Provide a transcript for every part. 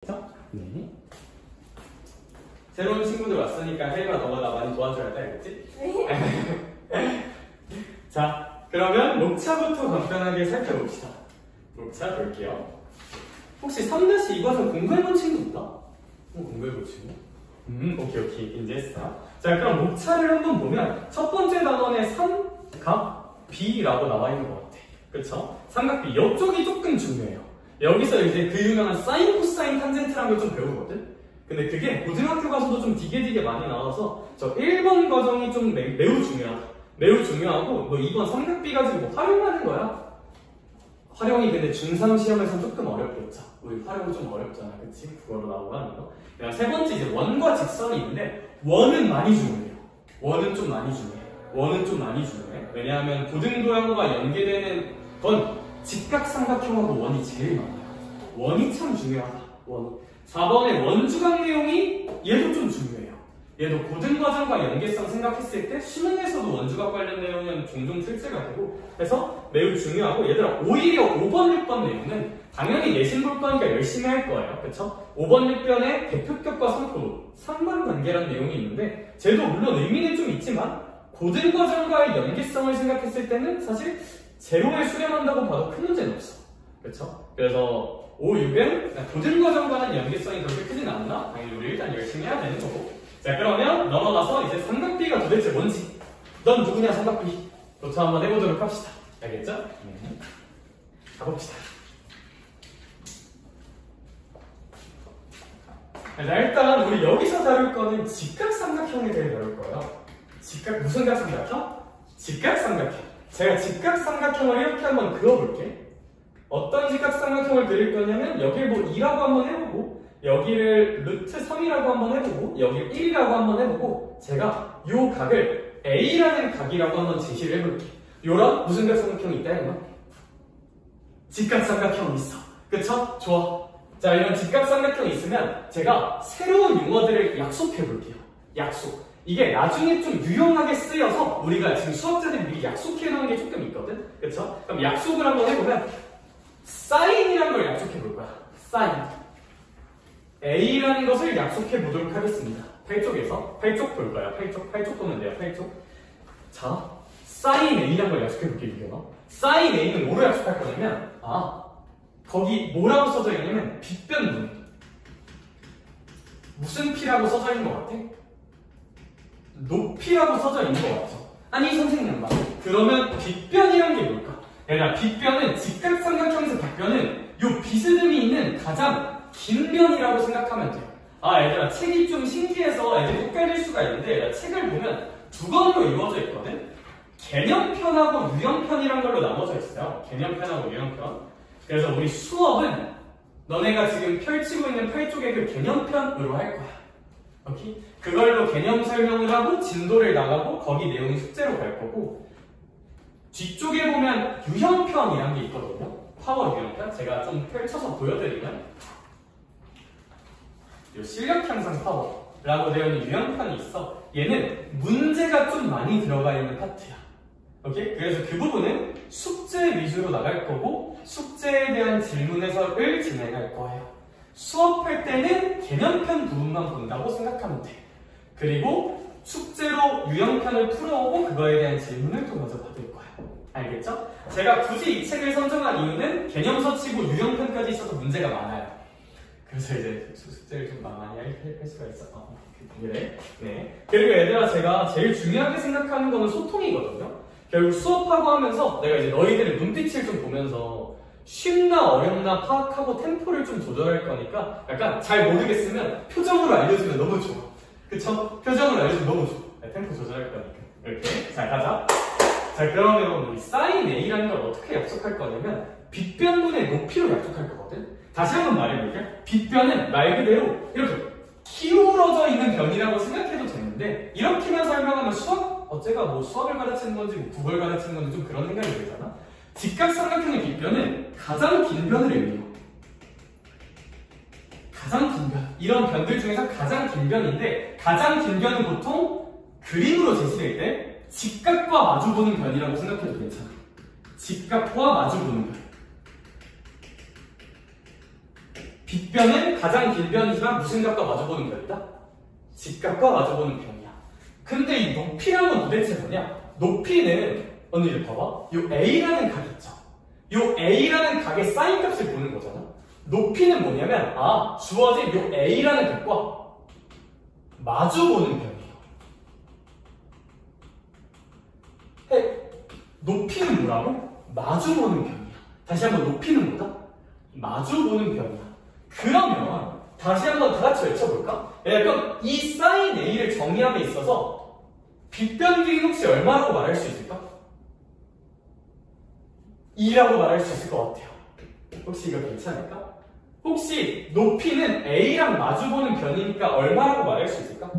네. 새로운 친구들 왔으니까 혜리가 너가 나 많이 도와줘야 돼, 알겠지? 자, 그러면 녹차부터 간단하게 살펴봅시다. 녹차 볼게요. 혹시 3-2 과정 공부해본 친구 있다? 공부해본 친구? 오케이. 인지했어. 자, 그럼 녹차를 한번 보면 첫 번째 단원에 삼각비라고 나와 있는 것 같아. 그쵸? 삼각비. 이쪽이 조금 중요해요. 여기서 이제 그 유명한 사인, 코사인, 탄젠트라는 걸 좀 배우거든? 근데 그게 고등학교 가서도 좀 되게 많이 나와서 저 1번 과정이 좀 매우 중요하다. 매우 중요하고 너 2번 삼각비 가지고 뭐 활용하는 거야? 활용이 근데 중3 시험에서는 조금 어렵겠죠. 우리 활용 좀 어렵잖아. 그치? 국어로 나오고 하는 거. 그다음 세 번째 이제 원과 직선이 있는데 원은 많이 중요해요. 원은 좀 많이 중요해. 왜냐하면 고등도형과 연계되는 건 직각삼각형하고 원이 제일 많아요. 원이 참 중요하다. 원. 4번의 원주각 내용이 얘도 좀 중요해요. 얘도 고등과정과 연계성 생각했을 때 수능에서도 원주각 관련 내용은 종종 출제가 되고 그래서 매우 중요하고 얘들아 오히려 5번, 6번 내용은 당연히 내신 볼 거니까 열심히 할 거예요. 그쵸? 5번, 6번에 대표격과 상관관계라는 내용이 있는데 쟤도 물론 의미는 좀 있지만 고등과정과의 연계성을 생각했을 때는 사실 제로에 수렴한다고 봐도 큰 문제는 없어. 그쵸? 그래서 5, 6은 고등과정과는 연계성이 그렇게 크진 않나? 당연히 우리 일단 열심히 해야 되는 거고. 자, 그러면 넘어가서 이제 삼각비가 도대체 뭔지. 넌 누구냐, 삼각비. 노트 한번 해보도록 합시다. 알겠죠? 네. 가봅시다. 자, 일단 우리 여기서 다룰 거는 직각삼각형에 대해 다룰 거예요. 무슨 각삼각형? 직각삼각형. 제가 직각삼각형을 이렇게 한번 그어볼게. 어떤 직각삼각형을 그릴 거냐면 여기를 뭐 2라고 한번 해보고 여기를 루트 3이라고 한번 해보고 여기를 1이라고 한번 해보고 제가 요 각을 A라는 각이라고 한번 제시를 해볼게. 요런 무슨 각삼각형이 있다 이거? 직각삼각형이 있어. 그쵸? 좋아. 자, 이런 직각삼각형이 있으면 제가 새로운 용어들을 약속해볼게요. 약속. 이게 나중에 좀 유용하게 쓰여서 우리가 지금 수학자들이 미리 약속해놓은 게 조금 있거든? 그쵸? 그럼 약속을 한번 해보면 사인이라는 걸 약속해볼 거야. 사인. A라는 것을 약속해 보도록 하겠습니다. 8쪽에서. 8쪽 볼 거야. 8쪽 보면 돼요. 8쪽. 자, 사인 A라는 걸 약속해 볼게요. 이거. 사인 A는 뭐로 약속할 거냐면, 거기 뭐라고 써져 있냐면, 빗변분. 무슨 P라고 써져 있는 것 같아? 높이라고 써져 있는 것 같죠? 아니, 선생님, 그러면 빗변이란 게 뭘까? 얘들아, 빗변은 직각삼각형에서 빗변은 요 비스듬히 있는 가장 긴 변이라고 생각하면 돼요. 얘들아, 책이 좀 신기해서 애들이 헷갈릴 수가 있는데 책을 보면 두 권으로 이루어져 있거든? 개념편하고 유형편이란 걸로 나눠져 있어요. 개념편하고 유형편. 그래서 우리 수업은 너네가 지금 펼치고 있는 8쪽의 그 개념편으로 할 거야. 오케이? 그걸로 개념 설명을 하고 진도를 나가고 거기 내용이 숙제로 갈 거고 뒤쪽에 보면 유형편이라는 게 있거든요. 파워 유형편. 제가 좀 펼쳐서 보여드리면 이 실력 향상 파워라고 되어 있는 유형편이 있어. 얘는 문제가 좀 많이 들어가 있는 파트야. 오케이? 그래서 그 부분은 숙제 위주로 나갈 거고 숙제에 대한 질문 해설을 진행할 거예요. 수업할 때는 개념편 부분만 본다고 생각하면 돼. 그리고 숙제로 유형편을 풀어오고 그거에 대한 질문을 또 먼저 받을 거야. 알겠죠? 제가 굳이 이 책을 선정한 이유는 개념서 치고 유형편까지 있어서 문제가 많아요. 그래서 이제 숙제를 좀 많이 할 수가 있어. 그래. 네. 그리고 얘들아, 제가 제일 중요하게 생각하는 거는 소통이거든요. 결국 수업하고 하면서 내가 이제 너희들의 눈빛을 좀 보면서 쉽나 어렵나 파악하고 템포를 좀 조절할 거니까 약간 잘 모르겠으면 표정으로 알려주면 너무 좋아. 그쵸? 표정으로 알려주면 너무 좋아. 템포 조절할 거니까. 이렇게. 자, 가자. 자, 그러면 우리 사인 A라는 걸 어떻게 약속할 거냐면 빗변분의 높이로 약속할 거거든. 다시 한번 말해볼게. 빗변은 말 그대로 이렇게 기울어져 있는 변이라고 생각해도 되는데 이렇게만 설명하면 어째가 뭐 수학을 가르치는 건지 뭐 국어를 가르치는 건지 좀 그런 생각이 들잖아. 직각삼각형의 빗변은 가장 긴 변을 의미해요. 가장 긴 변. 이런 변들 중에서 가장 긴 변인데 가장 긴 변은 보통 그림으로 제시될 때 직각과 마주보는 변이라고 생각해도 괜찮아. 직각과 마주보는 변. 빗변은 가장 긴 변이지만 무슨 값과 마주보는 변이다? 직각과 마주보는 변이야. 근데 이 높이라는 건 도대체 뭐냐? 높이는 언니들 봐봐. 요 A라는 각 있죠? 요 A라는 각의 사인 값을 보는 거잖아. 높이는 뭐냐면 주어진 요 A라는 각과 마주보는 변이에요. 높이는 뭐라고? 마주보는 변이야. 다시 한번 높이는 뭐다? 마주보는 변이야. 그러면 다시 한번 다 같이 외쳐볼까? 그럼 이 사인 A를 정의함에 있어서 빗변 길이는 혹시 얼마라고 말할 수 있을까? 2라고 말할 수 있을 것 같아요. 혹시 이거 괜찮을까? 혹시 높이는 A랑 마주보는 변이니까 얼마라고 말할 수 있을까?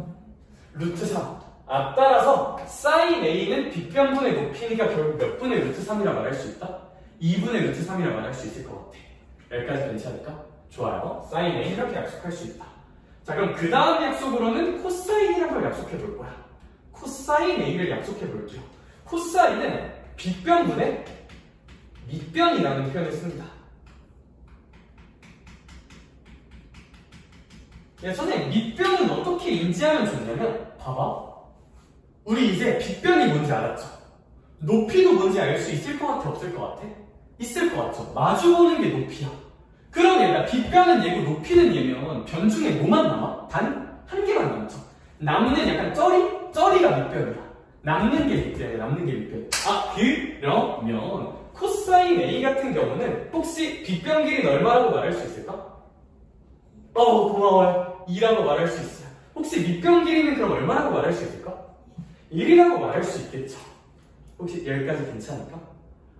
루트 3. 따라서 사인 A는 빗변분의 높이니까 결국 몇 분의 루트 3이라 말할 수 있다? 2분의 루트 3이라 말할 수 있을 것 같아. 여기까지 괜찮을까? 좋아요. 사인 A 이렇게 약속할 수 있다. 자, 그럼 그 다음 약속으로는 코사인이라는 걸 약속해 볼 거야. 코사인 A를 약속해 볼게요. 코사인은 빗변분의 밑변이라는 표현을 씁니다. 선생님, 밑변은 어떻게 인지하면 좋냐면 봐봐. 우리 이제 빗변이 뭔지 알았죠? 높이도 뭔지 알 수 있을 것 같아? 없을 것 같아? 있을 것 같죠? 마주보는 게 높이야. 그럼 얘가 빗변은 얘고 높이는 얘면 변 중에 뭐만 남아? 단 한 개만 남죠. 남는 약간 쩌리가 밑변이야. 남는 게 밑변이야. 남는 게 밑변. 그러면 코사인 A 같은 경우는 혹시 빗변 길이는 얼마라고 말할 수 있을까? 고마워요. 2라고 말할 수 있어요. 혹시 밑변 길이는 그럼 얼마라고 말할 수 있을까? 1이라고 말할 수 있겠죠. 혹시 여기까지 괜찮을까?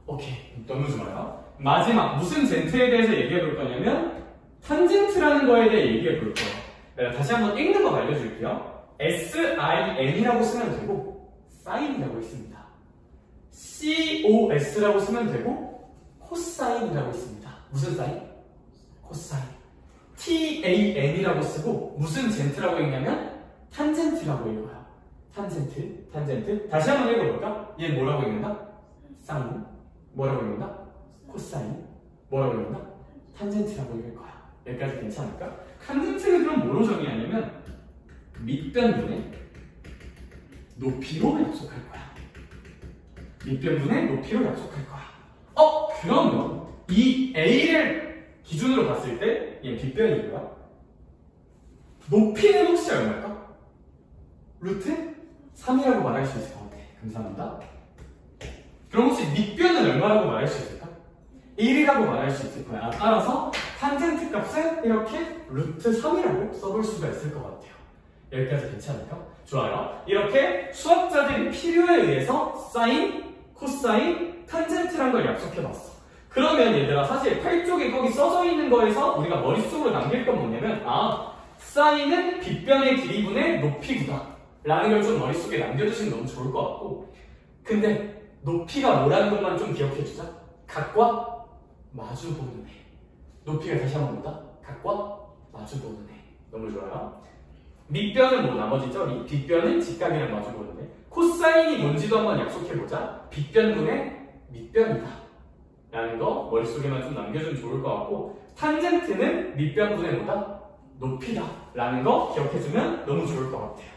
오케이, 너무 좋아요. 마지막 무슨 젠트에 대해서 얘기해 볼 거냐면 탄젠트라는 거에 대해 얘기해 볼 거예요. 내가 다시 한번 읽는 거 알려줄게요. SIN이라고 쓰면 되고 사인이라고 있습니다. COS라고 쓰면 되고 코사인이라고 있습니다. 무슨 사인? 코사인. TAN이라고 쓰고 무슨 젠트라고 읽냐면 탄젠트라고 읽어요. 탄젠트. 다시 한번 읽어볼까? 얘 뭐라고 읽는다? 사인. 뭐라고 읽는다? 코사인. 뭐라고 읽는다? 탄젠트라고 읽을 거야. 여기까지 괜찮을까? 탄젠트는 그럼 뭐로 정의하냐면 밑변분의 높이로 약속할 거야. 밑변분의 높이로 약속할 거야. 그러면 이 A를 기준으로 봤을 때 얘 빗변이고요. 높이는 혹시 얼마일까? 루트 3이라고 말할 수 있을 것 같아. 감사합니다. 그럼 혹시 밑변은 얼마라고 말할 수 있을까? 1이라고 말할 수 있을 거야. 따라서 탄젠트 값은 이렇게 루트 3이라고 써볼 수가 있을 것 같아요. 여기까지 괜찮을까? 좋아요. 이렇게 수학자들이 필요에 의해서 사인, 코사인, 탄젠트란 걸 약속해봤어. 그러면 얘들아 사실 8쪽에 거기 써져 있는 거에서 우리가 머릿속으로 남길 건 뭐냐면 사인은 빗변의 길이분의 높이구나 라는 걸 좀 머릿속에 남겨주시면 너무 좋을 것 같고, 근데 높이가 뭐라는 것만 좀 기억해주자. 각과 마주보는 애. 높이가 다시 한번 뭐다? 각과 마주보는 애. 너무 좋아요. 밑변은 뭐 나머지죠? 빗변은 직각이랑 마주보는 애. 코사인이 뭔지도 한번 약속해보자. 빗변분의 밑변이다 라는 거 머릿속에만 좀 남겨주면 좋을 것 같고, 탄젠트는 밑변분의 뭐다? 높이다 라는 거 기억해주면 너무 좋을 것 같아요.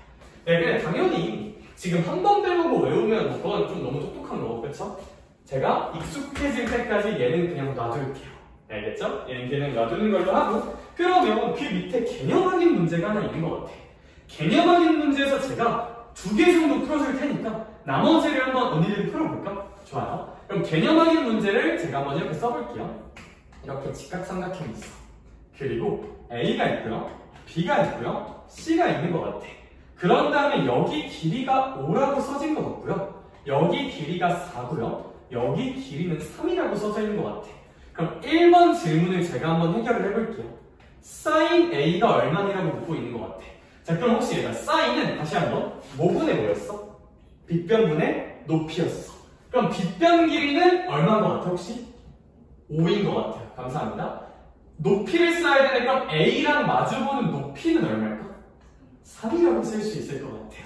근데 당연히 지금 한 번 배우고 외우면 그건 좀 너무 똑똑한 거고, 그쵸? 제가 익숙해질 때까지 얘는 그냥 놔둘게요. 알겠죠? 얘는 그냥 놔두는 걸로 하고, 그러면 그 밑에 개념 확인 문제가 하나 있는 것 같아. 개념 확인 문제에서 제가 2개 정도 풀어줄 테니까 나머지를 한번 언니들이 풀어볼까? 좋아요. 그럼 개념 확인 문제를 제가 한번 이렇게 써볼게요. 이렇게 직각삼각형이 있어. 그리고 A가 있고요, B가 있고요, C가 있는 것 같아. 그런 다음에 여기 길이가 5라고 써진 것 같고요, 여기 길이가 4고요, 여기 길이는 3이라고 써져 있는 것 같아. 그럼 1번 질문을 제가 한번 해결을 해볼게요. 사인 A가 얼마냐고 묻고 있는 것 같아. 자, 그럼 혹시 얘가 사인은 다시 한번 뭐분의 뭐였어? 빗변분의 높이였어. 그럼 빗변 길이는 얼마인 것 같아 혹시? 5인 것 같아요. 감사합니다. 높이를 써야 되는데 그럼 A랑 마주보는 높이는 얼마일까? 3이라고 쓸 수 있을 것 같아요.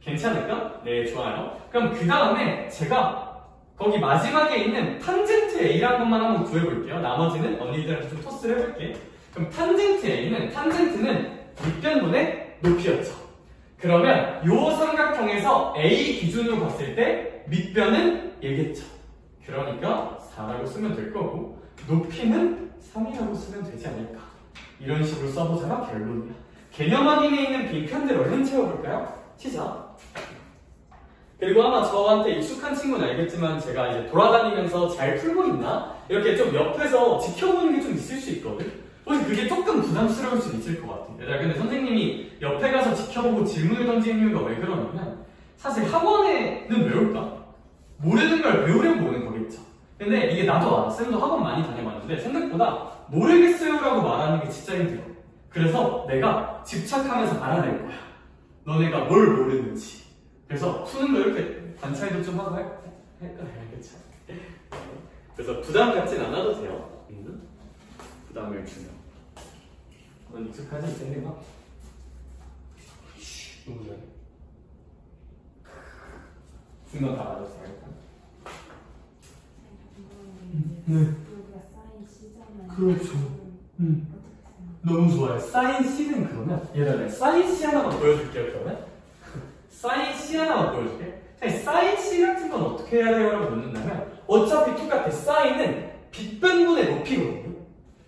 괜찮을까? 네, 좋아요. 그럼 그 다음에 제가 거기 마지막에 있는 탄젠트 A라는 것만 한번 구해볼게요. 나머지는 언니들한테 좀 토스를 해볼게. 그럼 탄젠트 A는 탄젠트는 밑변분의 높이였죠. 그러면 요 삼각형에서 A 기준으로 봤을 때 밑변은 얘겠죠. 그러니까 4라고 쓰면 될 거고 높이는 3이라고 쓰면 되지 않을까. 이런 식으로 써보자가 결론이야. 개념 확인에 있는 빈칸들 얼른 채워볼까요? 치자. 그리고 아마 저한테 익숙한 친구는 알겠지만 제가 이제 돌아다니면서 잘 풀고 있나? 이렇게 좀 옆에서 지켜보는 게 좀 있을 수 있거든? 혹시 그게 조금 부담스러울 수 있을 것 같아. 얘들아, 근데 선생님이 옆에 가서 지켜보고 질문을 던지는 이유가 왜 그러냐면 사실 학원에는 배울까? 모르는 걸 배우려고 오는 거겠죠. 근데 이게 나도 알아. 쌤도 학원 많이 다녀봤는데 생각보다 모르겠어요라고 말하는 게 진짜 힘들어. 그래서 내가 집착하면서 알아낼 거야. 너네가 뭘 모르는지. 그래서 푸는 거 이렇게 관찰도 좀 하고 해야겠죠. 그래서 부담 갖진 않아도 돼요. 부담을 주면. 넌 익숙하지? 쌤님아? 너무 잘해. 순간 다 맞았어요. 네. 그렇죠. 너무 좋아요. 사인 C는 그러면 얘들아, 사인 C 하나만 보여줄게요. 그러면 사인 C 하나만 보여줄게. 사인 C 같은 건 어떻게 해야 돼요? 라고 묻는다면 어차피 똑같아. 사인은 빗변분의 높이거든요.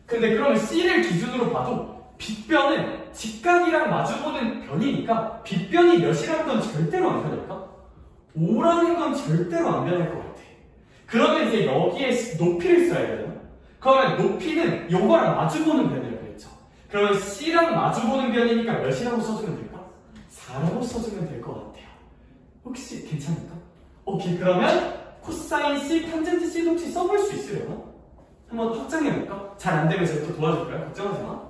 근데 그러면 C를 기준으로 봐도 빗변은 직각이랑 마주보는 변이니까 빗변이 몇이라는 건 절대로 안 변할까? 5라는 건 절대로 안 변할 것 같아. 그러면 이제 여기에 높이를 써야 되나? 그러면 높이는 요거랑 마주보는 변이라고 했죠. 그러면 C랑 마주보는 변이니까 몇이라고 써주면 될까? 4라고 써주면 될 것 같아요. 혹시 괜찮을까? 오케이, 그러면 코사인 C, 탄젠트 C도 혹시 써볼 수 있으려나? 한번 확장해볼까? 잘 안되면 제가 또 도와줄까요? 걱정하지 마.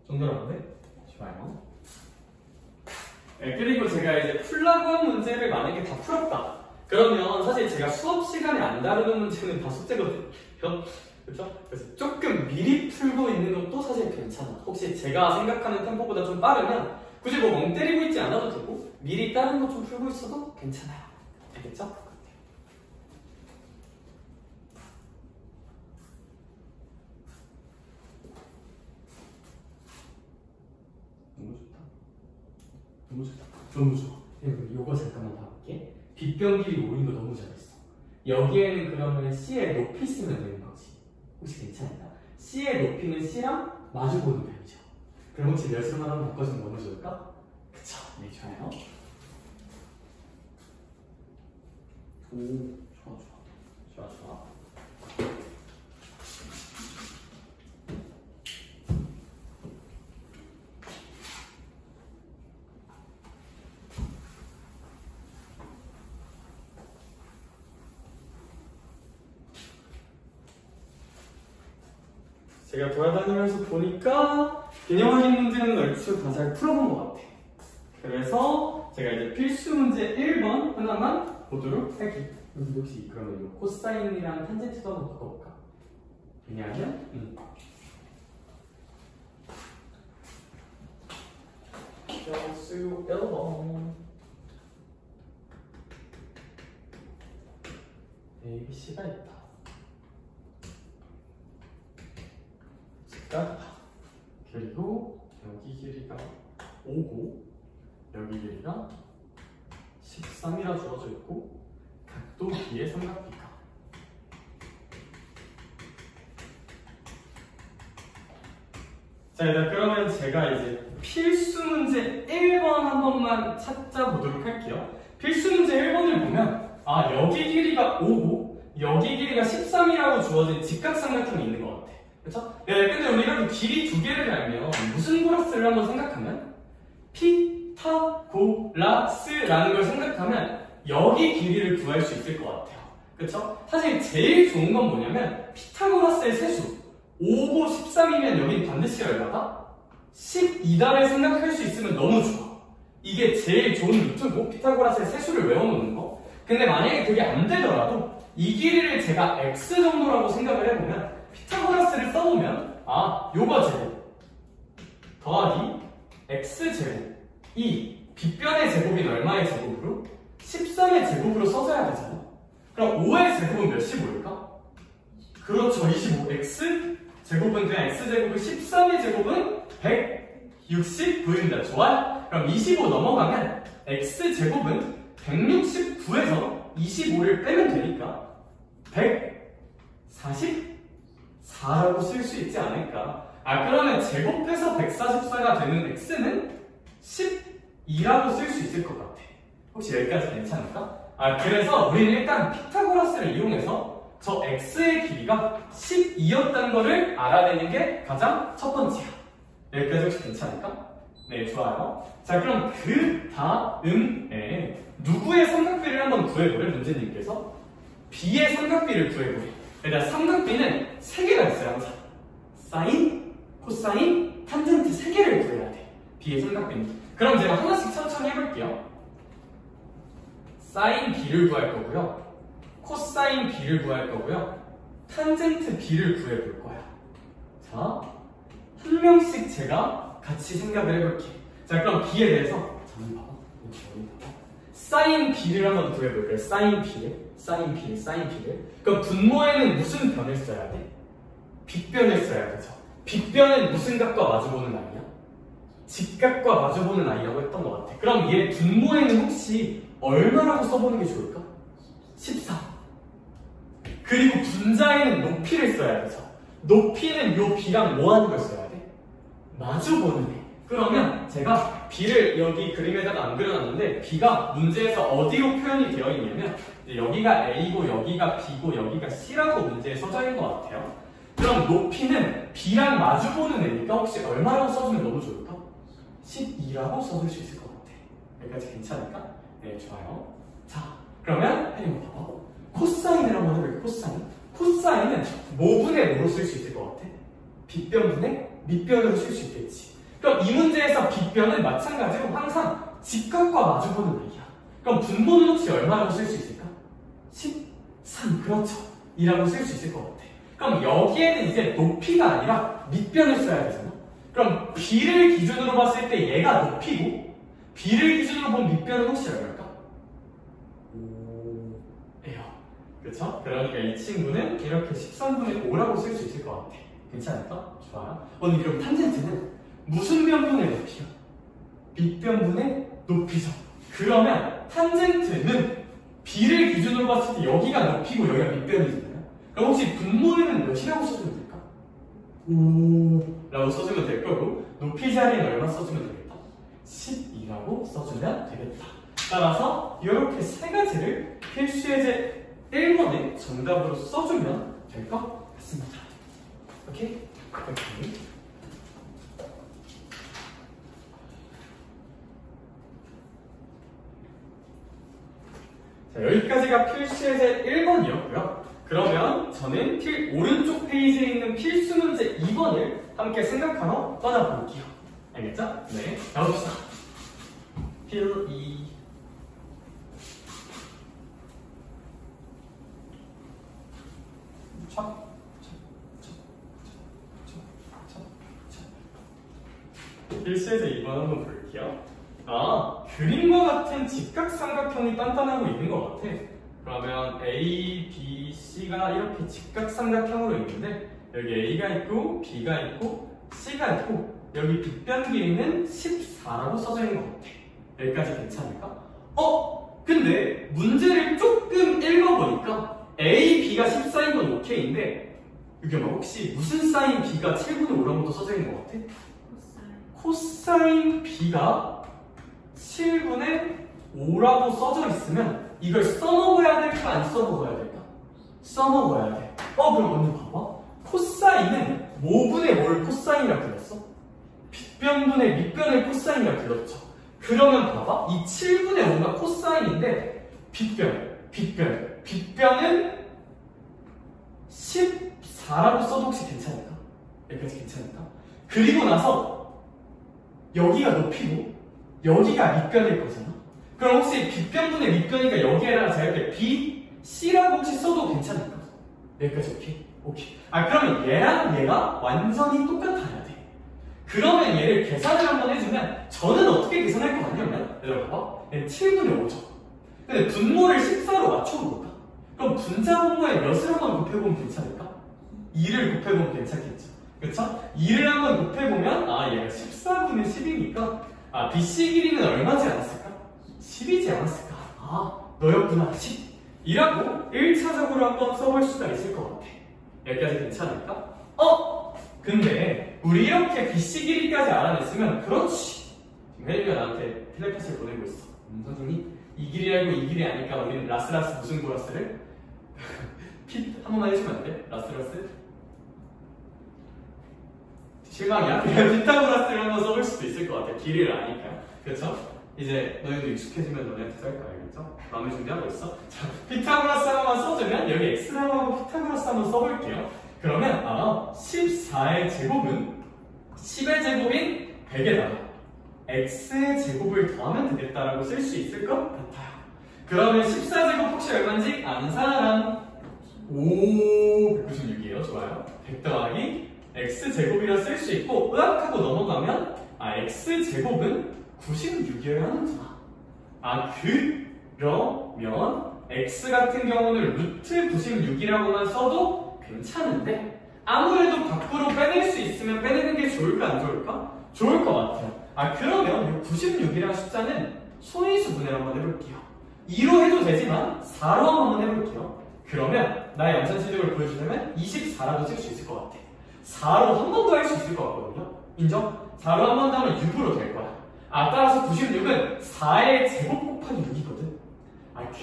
정도라는데? 좋아요. 네, 그리고 제가 이제 풀라고 한 문제를 만약에 다 풀었다. 그러면 사실 제가 수업 시간에 안 다루는 문제는 다 숙제거든요. 그렇죠? 그래서 조금 미리 풀고 있는 것도 사실 괜찮아. 혹시 제가 생각하는 템포보다 좀 빠르면 굳이 뭐 멍 때리고 있지 않아도 되고 미리 다른 거 좀 풀고 있어도 괜찮아요. 알겠죠? 너무 좋다. 너무 좋아. 이거 잠깐만 봐볼게. 빗변 길이 5인 거 너무 잘했어. 여기에는 그러면 C의 높이 쓰면 되는 거지. 혹시 괜찮을까? C의 높이는 C랑 마주보는 편이죠. 그럼 혹시 몇으로만 한번 바꿔주면 너무 좋을까? 그쵸? 네, 좋아요. 오, 좋아, 좋아. 좋아, 좋아. 제가 돌아다니면서 보니까 개념 확인 문제는 얼추 다 잘 풀어본 것 같아. 그래서 제가 이제 필수 문제 1번 하나만 보도록 할게요. 혹시 그러면 이 코사인이랑 탄젠트도 한번 바꿔볼까? 왜냐하면 필수 1번 A, B, C가 있다. 그리고 여기 길이가 5고 여기 길이가 13이라 주어져 있고 각도 B의 삼각비가 자, 일단 그러면 제가 이제 필수 문제 1번 한 번만 찾아보도록 할게요. 필수 문제 1번을 보면 여기 길이가 5고 여기 길이가 13이라고 주어진 직각삼각형이 있는 것 같아. 그쵸? 네, 근데 우리 이렇게 길이 두 개를 알면 무슨 플러스를 한번 생각하면 피타고라스라는 걸 생각하면 여기 길이를 구할 수 있을 것 같아요. 그쵸? 사실 제일 좋은 건 뭐냐면 피타고라스의 세수 5고 13이면 여긴 반드시 얼마다? 12다를 생각할 수 있으면 너무 좋아. 이게 제일 좋은 루트고 피타고라스의 세수를 외워놓는 거. 근데 만약에 그게 안 되더라도 이 길이를 제가 x 정도라고 생각을 해보면 피타고라스를 써보면 요거 제곱 더하기 x제곱 이 빗변의 제곱인 얼마의 제곱으로? 13의 제곱으로 써줘야 되잖아. 그럼 5의 제곱은 몇이 뭘까? 그렇죠, 25. x 제곱은 그냥 x제곱은 13의 제곱은 169입니다. 좋아요? 그럼 25 넘어가면 x제곱은 169에서 25를 빼면 되니까 144라고 쓸 수 있지 않을까? 그러면 제곱해서 144가 되는 x는 12라고 쓸 수 있을 것 같아. 혹시 여기까지 괜찮을까? 그래서 우리는 일단 피타고라스를 이용해서 저 x의 길이가 12였다는 거를 알아내는 게 가장 첫 번째야. 여기까지 혹시 괜찮을까? 네, 좋아요. 자, 그럼 그 다음에 누구의 삼각비를 한번 구해보래, 문제님께서? b의 삼각비를 구해보래. 일단 삼각비는 3개가 있어요, 항상. 사인, 코사인, 탄젠트 3개를 구해야 돼. b의 삼각비는. 그럼 제가 하나씩 천천히 해볼게요. 사인 b를 구할 거고요. 코사인 b를 구할 거고요. 탄젠트 b를 구해볼 거야. 자, 한 명씩 제가 같이 생각을 해볼게. 자, 그럼 b에 대해서 잠깐 봐봐. 사인 b를 한번 구해볼게요. 사인 b를. 그럼 분모에는 무슨 변을 써야 돼? 빗변을 써야 되죠. 빗변은 무슨 각과 마주보는 아이야? 직각과 마주보는 아이라고 했던 것 같아. 그럼 얘 분모에는 혹시 얼마라고 써보는 게 좋을까? 14. 그리고 분자에는 높이를 써야 되죠. 높이는 요 b랑 뭐 하는 걸 써야 돼? 마주보는 애. 그러면 제가 b를 여기 그림에다가 안 그려놨는데 b가 문제에서 어디로 표현이 되어 있냐면 여기가 a고 여기가 b고 여기가 c라고 문제에 써져 있는 것 같아요. 그럼 높이는 b랑 마주보는 애니까 혹시 얼마라고 써주면 너무 좋을까? 12라고 써줄 수 있을 것 같아. 여기까지 괜찮을까? 네, 좋아요. 자, 그러면 혜림아 봐봐. 코사인을 한번 해볼게. 코사인은 뭐분의 뭐로 쓸 수 있을 것 같아? 빗변분의 밑변으로 쓸 수 있겠지. 그럼 이 문제에서 빗변은 마찬가지로 항상 직각과 마주보는 아이야. 그럼 분모는 혹시 얼마라고 쓸 수 있을까? 13, 그렇죠. 이라고 쓸 수 있을 것 같아. 그럼 여기에는 이제 높이가 아니라 밑변을 써야 되잖아. 그럼 b를 기준으로 봤을 때 얘가 높이고 b를 기준으로 본 밑변은 혹시 얼마일까? 5예요. 그렇죠? 그러니까 이 친구는 이렇게 13분의 5라고 쓸 수 있을 것 같아. 괜찮을까? 좋아요. 언니 그럼 탄젠트는 무슨 변분의 높이야? 밑변분의 높이죠. 그러면 탄젠트는 b를 기준으로 봤을 때 여기가 높이고 여기가 밑변이잖아요. 그럼 혹시 분모에는 몇이라고 써주면 될까? 5라고 써주면 될 거고 높이 자리에는 얼마 써주면 되겠다? 12라고 써주면 되겠다. 따라서 이렇게 세 가지를 필수예제 1번에 정답으로 써주면 될 것 같습니다. 오케이? 오케이. 자, 여기까지가 필수예제 1번이었고요. 그러면 저는 오른쪽 페이지에 있는 필수 문제 2번을 함께 생각하러 떠나볼게요. 알겠죠? 네, 가봅시다. 필 2. 필수예제 2번 한번 볼게요. 그림과 같은 직각삼각형이 단단하고 있는 것 같아. 그러면 A, B, C가 이렇게 직각삼각형으로 있는데 여기 A가 있고 B가 있고 C가 있고 여기 빗변 길이는 14라고 써져 있는 것 같아. 여기까지 괜찮을까? 근데 문제를 조금 읽어보니까 A, B가 14인 건 오케이인데 여기 막 혹시 무슨 사인 B가 7분의 5라고도 써져 있는 것 같아? 코사인 B가 7분의 5라고 써져 있으면 이걸 써먹어야 될까 안 써먹어야 될까? 써먹어야 돼. 그럼 언니 봐봐. 코사인은 뭐분의 뭘 코사인이라 불렀어? 빗변분의 밑변을 코사인이라 불렀죠. 그러면 봐봐. 이 7분의 5가 코사인인데 빗변은 14라고 써도 혹시 괜찮을까? 여기까지 괜찮을까? 그리고 나서 여기가 높이고 여기가 밑변일 거잖아. 그럼 혹시 빗변분의 밑변이니까 여기에다가 제가 이렇게 B C라고 혹시 써도 괜찮을까? 여기까지 오케이? 오케이. 아, 그러면 얘랑 얘가 완전히 똑같아야 돼. 그러면 얘를 계산을 한번 해주면 저는 어떻게 계산할 것 같냐면 얘들아 봐봐. 얘는 7분의 5죠. 근데 분모를 14로 맞춰볼까? 그럼 분자 분모에 몇을 한번 곱해보면 괜찮을까? 2를 곱해보면 괜찮겠죠. 그쵸? 2를 한번 곱해보면 아 얘가 14분의 10이니까 아 BC 길이는 얼마지 않았을까? 10이지 않았을까? 아 너였구나 10 이라고 1차적으로 한번 써볼 수가 있을 것 같아. 여기까지 괜찮을까? 근데 우리 이렇게 BC 길이까지 알아냈으면 그렇지. 지금 혜리가 나한테 텔레파시를 보내고 있어. 선생님 이 길이 알고 이 길이 아니까 우리는 라스라스 무슨 고라스를 핏 한 번만 해주면 안 돼? 라스라스 실망이야? 그냥 피타고라스를 한번 써볼 수도 있을 것 같아. 길이를 아니까. 그렇죠? 이제 너희도 익숙해지면 너네한테 쌀 거 알겠죠? 마음의 준비하고 있어? 자, 피타고라스 한번 써주면 여기 x라고 하고 피타고라스 한번 써볼게요. 그러면 14의 제곱은 10의 제곱인 100에다가 x의 제곱을 더하면 되겠다라고 쓸 수 있을 것 같아요. 그러면 14제곱 혹시 얼마인지 아는 사람? 196이에요. 좋아요. 100 더하기 x제곱이라 쓸 수 있고 으악하고 넘어가면 x제곱은 96이어야 하는구나. 그러면 x 같은 경우는 루트 96이라고만 써도 괜찮은데 아무래도 밖으로 빼낼 수 있으면 빼내는 게 좋을까 안 좋을까? 좋을 것 같아요. 그러면 96이라는 숫자는 소인수 분해를 한번 해볼게요. 2로 해도 되지만 4로 한번 해볼게요. 그러면 나의 양산취득을 보여주려면 24라도 쓸 수 있을 것 같아. 4로 한 번 더 할 수 있을 것 같거든요. 인정? 4로 한 번 더 하면 6으로 될 거야. 따라서 96은 4의 제곱 곱하기 6이거든.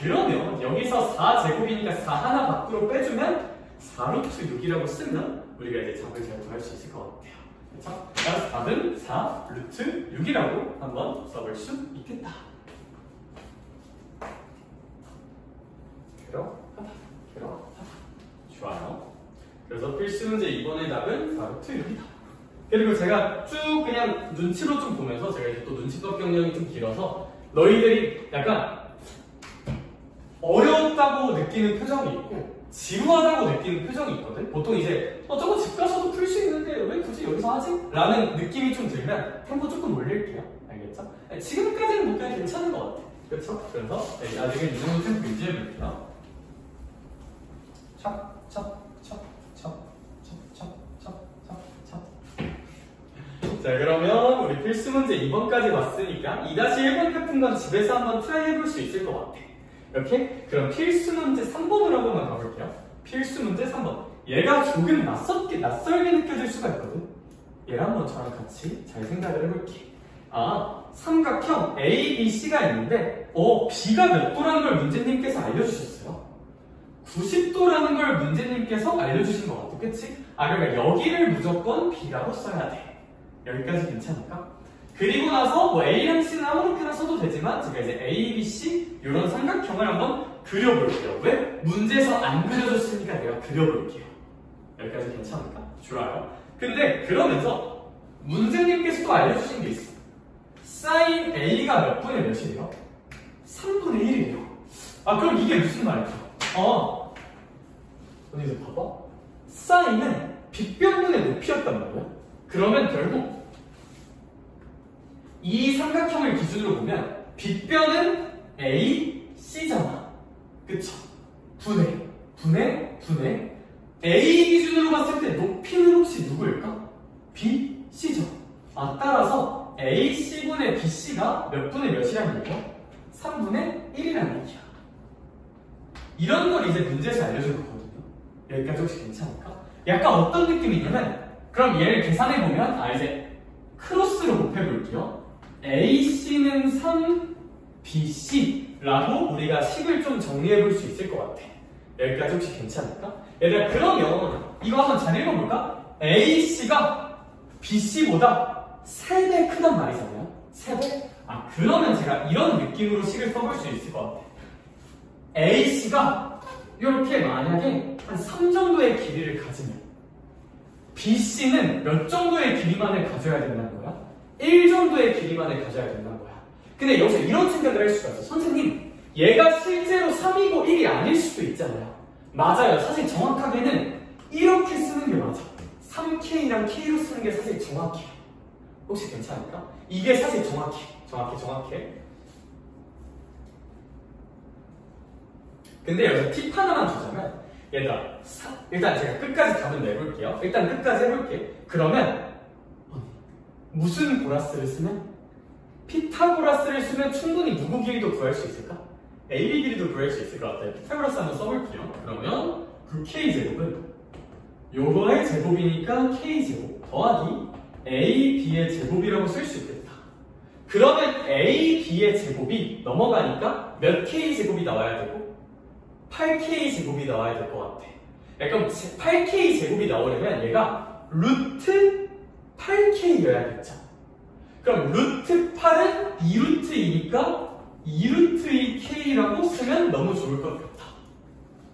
그러면 여기서 4제곱이니까 4 하나 밖으로 빼주면 4루트 6이라고 쓰면 우리가 이제 답을 잘 구할 수 있을 것 같아요. 그렇죠? 따라서 답은 4루트 6이라고 한번 써볼 수 있겠다. 그러하다. 좋아요. 그래서 필수 문제 이번의 답은 4루트 6이다. 그리고 제가 쭉 그냥 눈치로 좀 보면서 제가 이제 또 눈치법 경력이 좀 길어서 너희들이 약간 어려웠다고 느끼는 표정이 있고 지루하다고 느끼는 표정이 있거든. 보통 이제 저거 집 가서도 풀 수 있는데 왜 굳이 여기서 하지? 라는 느낌이 좀 들면 템포 조금 올릴게요. 알겠죠? 지금까지는 뭐 그냥 괜찮은 것 같아. 그렇죠? 그래서 아직은 이 정도 템포 유지해볼게요. 자, 그러면 우리 필수 문제 2번까지 봤으니까 2-1번 같은 건 집에서 한번 트라이 해볼 수 있을 것 같아. 이렇게? 그럼 필수 문제 3번으로 한번 가볼게요. 필수 문제 3번. 얘가 조금 낯설게 느껴질 수가 있거든. 얘를 한번 저랑 같이 잘 생각을 해볼게. 삼각형 A, B, C가 있는데 B가 몇 도라는 걸 문제님께서 알려주셨어요. 90도라는 걸 문제님께서 알려주신 것 같아. 그치? 그러니까 여기를 무조건 B라고 써야 돼. 여기까지 괜찮을까? 그리고 나서 뭐 A랑 C는 아무렇게나 써도 되지만 제가 이제 A, B, C 이런 삼각형을 한번 그려볼게요. 왜? 문제에서 안 그려줬으니까 내가 그려볼게요. 여기까지 괜찮을까? 좋아요. 근데 그러면서 문제님께서 또 알려주신 게 있어. 사인 A가 몇 분의 몇이에요? 3분의 1이에요. 그럼 이게 무슨 말이죠? 언니들 봐봐. 사인은 빗변분의 높이였단 말이야. 그러면 결국 이 삼각형을 기준으로 보면 빗변은 A, C잖아. 그쵸? 분의 A 기준으로 봤을 때 높이는 혹시 누구일까? B, C죠. 따라서 A, C분의 B, C가 몇 분의 몇이란 얘기야? 3분의 1이란 얘기야. 이런 걸 이제 문제에서 알려준 거거든요. 여기까지 혹시 괜찮을까? 약간 어떤 느낌이 있냐면 그럼 얘를 계산해보면 이제 크로스로 곱해볼게요. AC는 3, BC라고 우리가 식을 좀 정리해볼 수 있을 것 같아. 여기까지 혹시 괜찮을까? 얘들아 그러면 이거 한번 잘 읽어볼까? AC가 BC보다 3배 크단 말이잖아요. 3배? 그러면 제가 이런 느낌으로 식을 써볼 수 있을 것 같아. AC가 이렇게 만약에 한 3 정도의 길이를 가지면 BC는 몇 정도의 길이만을 가져야 된다는 거야? 1 정도의 길이만을 가져야 된다는 거야. 근데 여기서 이런 생각을 할 수가 있어. 선생님, 얘가 실제로 3이고 1이 아닐 수도 있잖아요. 맞아요. 사실 정확하게는 이렇게 쓰는 게 맞아. 3K랑 K로 쓰는 게 사실 정확해. 혹시 괜찮을까? 이게 사실 정확해. 근데 여기서 팁 하나만 주자면, 얘들아, 일단 제가 끝까지 답을 내볼게요. 일단 끝까지 해볼게. 그러면 무슨 고라스를 쓰면? 피타고라스를 쓰면 충분히 누구 길이도 구할 수 있을까? AB 길이도 구할 수 있을 것 같아요. 피타고라스 한번 써볼게요. 그러면 그 K제곱은 요거의 제곱이니까 K제곱 더하기 AB의 제곱이라고 쓸 수 있겠다. 그러면 AB의 제곱이 넘어가니까 몇 K제곱이 나와야 되고 8K제곱이 나와야 될 것 같아. 그럼 8K제곱이 나오려면 얘가 루트 8K여야겠죠. 그럼 루트 8은 2루트 2니까 2루트 2K라고 쓰면 너무 좋을 것 같다.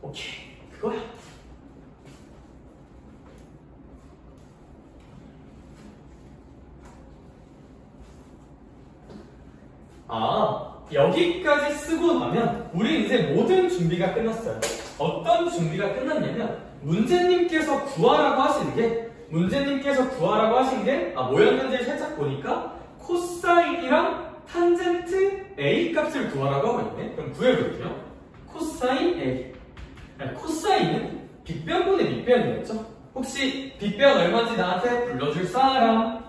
오케이, 그거야. 여기까지 쓰고 나면 우리 이제 모든 준비가 끝났어요. 어떤 준비가 끝났냐면 문제님께서 구하라고 하신 게 뭐였는지 살짝 보니까 코사인이랑 탄젠트 A 값을 구하라고 하고 있네. 그럼 구해볼게요. 코사인 A. 코사인은 빗변분의 밑변이었죠? 혹시 빗변 얼마인지 나한테 불러줄 사람?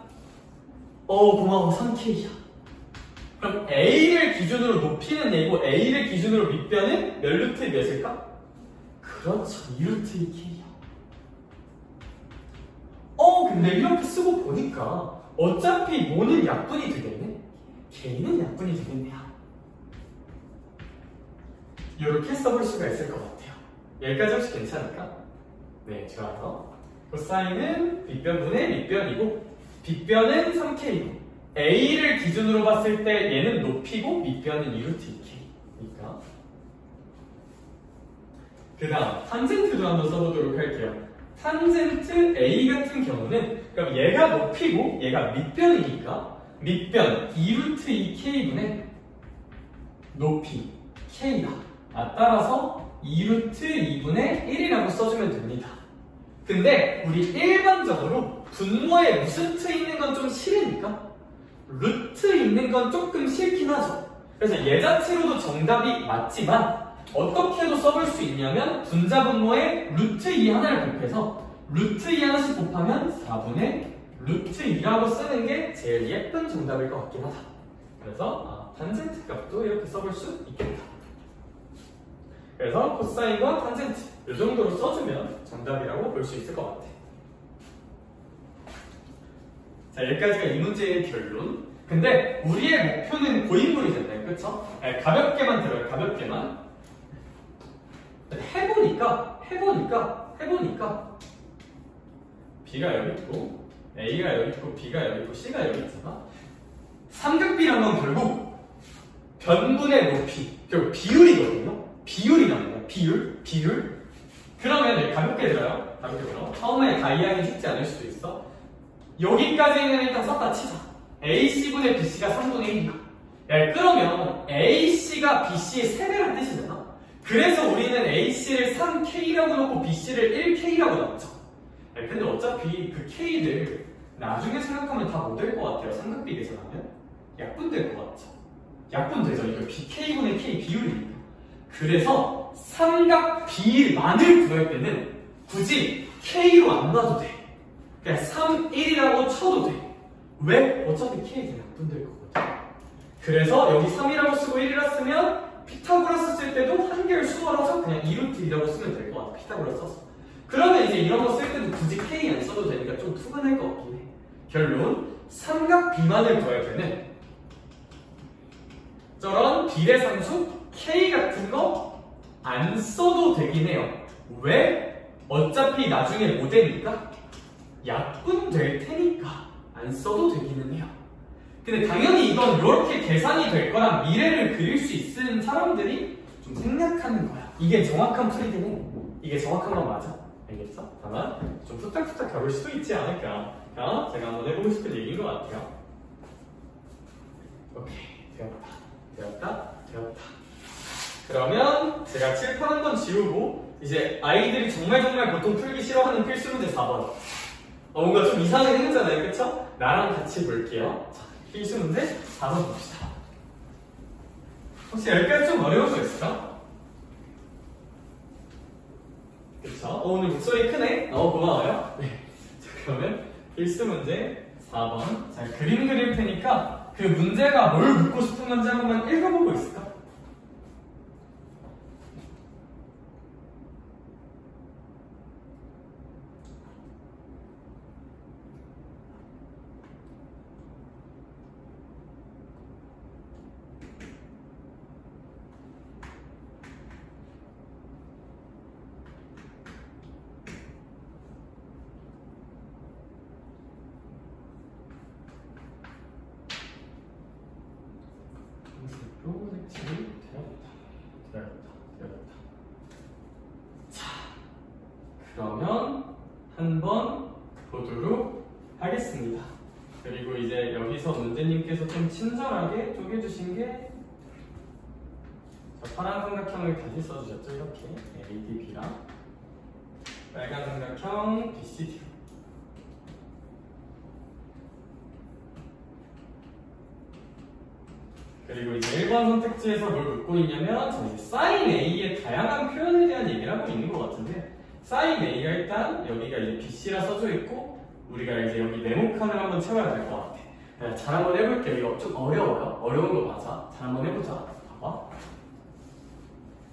고마워. 3K야. 그럼 A를 기준으로 높이는 A고 A를 기준으로 밑변은 몇 루트 몇일까? 그렇죠. 2루트 2K야. 근데 이렇게 쓰고 보니까 어차피 뭐는 약분이 되겠네? K는 약분이 되겠네요. 이렇게 써볼 수가 있을 것 같아요. 여기까지 혹시 괜찮을까? 네, 좋아요. 코사인은 빗변분의 밑변이고 빗변은 3K이고 A를 기준으로 봤을 때 얘는 높이고 밑변은 2루트 2K니까 그 다음 탄젠트도 한번 써보도록 할게요. 탄젠트 A 같은 경우는 그럼 얘가 높이고 얘가 밑변이니까 밑변 2루트 2K분의 높이 K다. 따라서 2루트 2분의 1이라고 써주면 됩니다. 근데 우리 일반적으로 분모에 무슨 트 있는 건 좀 싫으니까 루트 있는 건 조금 싫긴 하죠. 그래서 얘 자체로도 정답이 맞지만 어떻게도 써볼 수 있냐면 분자분모에 루트 2 하나를 곱해서 루트 2 하나씩 곱하면 4분의 루트 2라고 쓰는 게 제일 예쁜 정답일 것 같긴 하다. 그래서 탄젠트 값도 이렇게 써볼 수 있겠다. 그래서 코사인과 탄젠트 이 정도로 써주면 정답이라고 볼 수 있을 것 같아. 자, 여기까지가 이 문제의 결론. 근데 우리의 목표는 고인물이잖아요, 그쵸? 가볍게만 들어요, 가볍게만. 해보니까 B가 여기 있고 A가 여기 있고 B가 여기 있고 C가 여기 있잖아. 삼각비란 건 결국 변분의 높이, 결국 비율이거든요. 비율이란 거야, 비율. 그러면 가볍게 들어요, 처음에 다 이해하기 쉽지 않을 수도 있어. 여기까지는 일단 썼다 치자. AC분의 BC가 3분의 1이야. 그러면 AC가 BC의 3배란 뜻이잖아. 그래서 우리는 AC를 3K라고 놓고 BC를 1K라고 놨죠. 근데 어차피 그 K를 나중에 생각하면 다 못 될 것 같아요. 삼각비 계산하면 약분될 것 같죠. 약분되죠. 이거 BK분의 K 비율이니까. 그래서 삼각 B만을 구할 때는 굳이 K로 안 놔도 돼. 그냥 3, 1이라고 쳐도 돼. 왜? 어차피 K가 약분될 거거든. 그래서 여기 3이라고 쓰고 1이라 쓰면 피타고라스 쓸 때도 한계를 수월해서 그냥 2루트 2라고 쓰면 될 것 같아. 피타고라스 써서. 그러면 이제 이런 거 쓸 때도 굳이 K 안 써도 되니까 좀 푸근할 것 같긴 해. 결론, 삼각 B만을 구할 때는 저런 비례상수 K 같은 거 안 써도 되긴 해요. 왜? 어차피 나중에 뭐 되니까? 약분될 테니까 안 써도 되기는 해요. 근데 당연히 이건 이렇게 계산이 될 거란 미래를 그릴 수 있는 사람들이 좀 생략하는 거야. 이게 정확한 풀이긴 해. 이게 정확한 건 맞아. 알겠어? 다만 좀 툭탁툭탁 가볼 수도 있지 않을까. 제가 한번 해보고 싶은 얘기인 것 같아요. 오케이, 되었다. 그러면 제가 칠판 한 번 지우고 이제 아이들이 정말 보통 풀기 싫어하는 필수 문제 4번. 뭔가 좀 이상하게 생겼잖아요, 그쵸? 나랑 같이 볼게요. 자, 필수 문제 4번 봅시다. 혹시 여기까지 좀 어려운 거 있을까? 그쵸? 오늘 목소리 크네? 고마워요. 네. 자, 그러면 필수 문제 4번. 자, 그림 그릴 테니까 그 문제가 뭘 묻고 싶은 건지 한 번만 읽어보고 있을까? 자, 그러면 한번 보도록 하겠습니다. 그리고 이제 여기서 문제님께서 좀 친절하게 쪼개주신 게 파란 삼각형을 다시 써주셨죠. 이렇게 ADB랑 빨간 삼각형 BCD. 그리고 이제 1번 선택지에서 뭘 묻고 있냐면 저 이제 sin A의 다양한 표현에 대한 얘기를 하고 있는 것 같은데, sin A가 일단 여기가 이제 BC라 써져 있고 우리가 이제 여기 네모칸을 한번 채워야 될 것 같아. 잘 한번 해볼게요. 이거 좀 어려워요. 어려운 거 맞아. 잘 한번 해보자. 봐봐.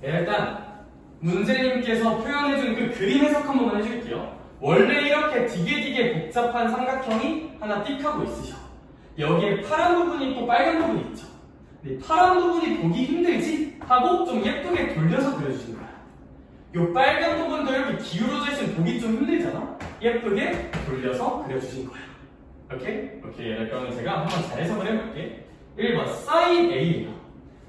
일단 문제님께서 표현해준 그 그림 해석 한 번만 해줄게요. 원래 이렇게 되게 복잡한 삼각형이 하나 띡 하고 있으셔. 여기에 파란 부분이 있고 빨간 부분이 있죠. 근데 파란 부분이 보기 힘들지? 하고 좀 예쁘게 돌려서 그려주신 거야. 요 빨간 부분도 이렇게 기울어져 있으면 보기 좀 힘들잖아? 예쁘게 돌려서 그려주신 거야. 오케이? 오케이. 그러면 제가 한번 잘 해석을 해볼게. 1번 sin A야.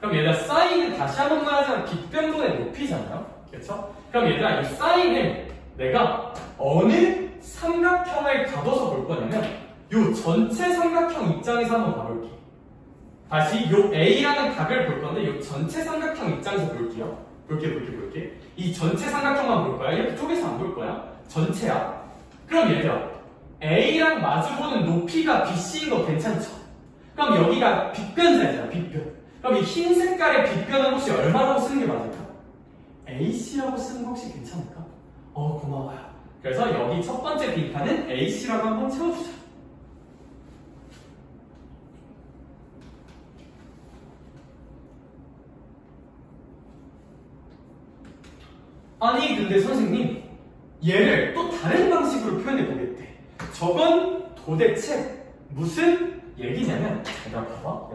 그럼 얘들아 사인은 다시 한 번만 하자면 빗변분의 높이잖아요. 그렇죠? 그럼 얘들아 이 사인을 내가 어느 삼각형을 가둬서 볼 거냐면 요 전체 삼각형 입장에서 한번 봐볼게. 다시 요 A라는 각을 볼 건데 요 전체 삼각형 입장에서 볼게요. 볼게. 이 전체 삼각형만 볼 거야. 이렇게 쪼개서 안 볼 거야. 전체야. 그럼 얘들아 A랑 마주보는 높이가 BC인 거 괜찮죠? 그럼 여기가 빗변자잖아. 빗변. 그럼 이 흰 색깔의 빗변은 혹시 얼마라고 쓰는 게 맞을까? AC라고 쓰는 거 혹시 괜찮을까? 고마워요. 그래서 여기 첫 번째 빈칸은 AC라고 한번 채워주자. 아니 근데 선생님 얘를 또 다른 방식으로 표현해 보겠대. 저건 도대체 무슨 얘기냐면 얘들아 봐봐.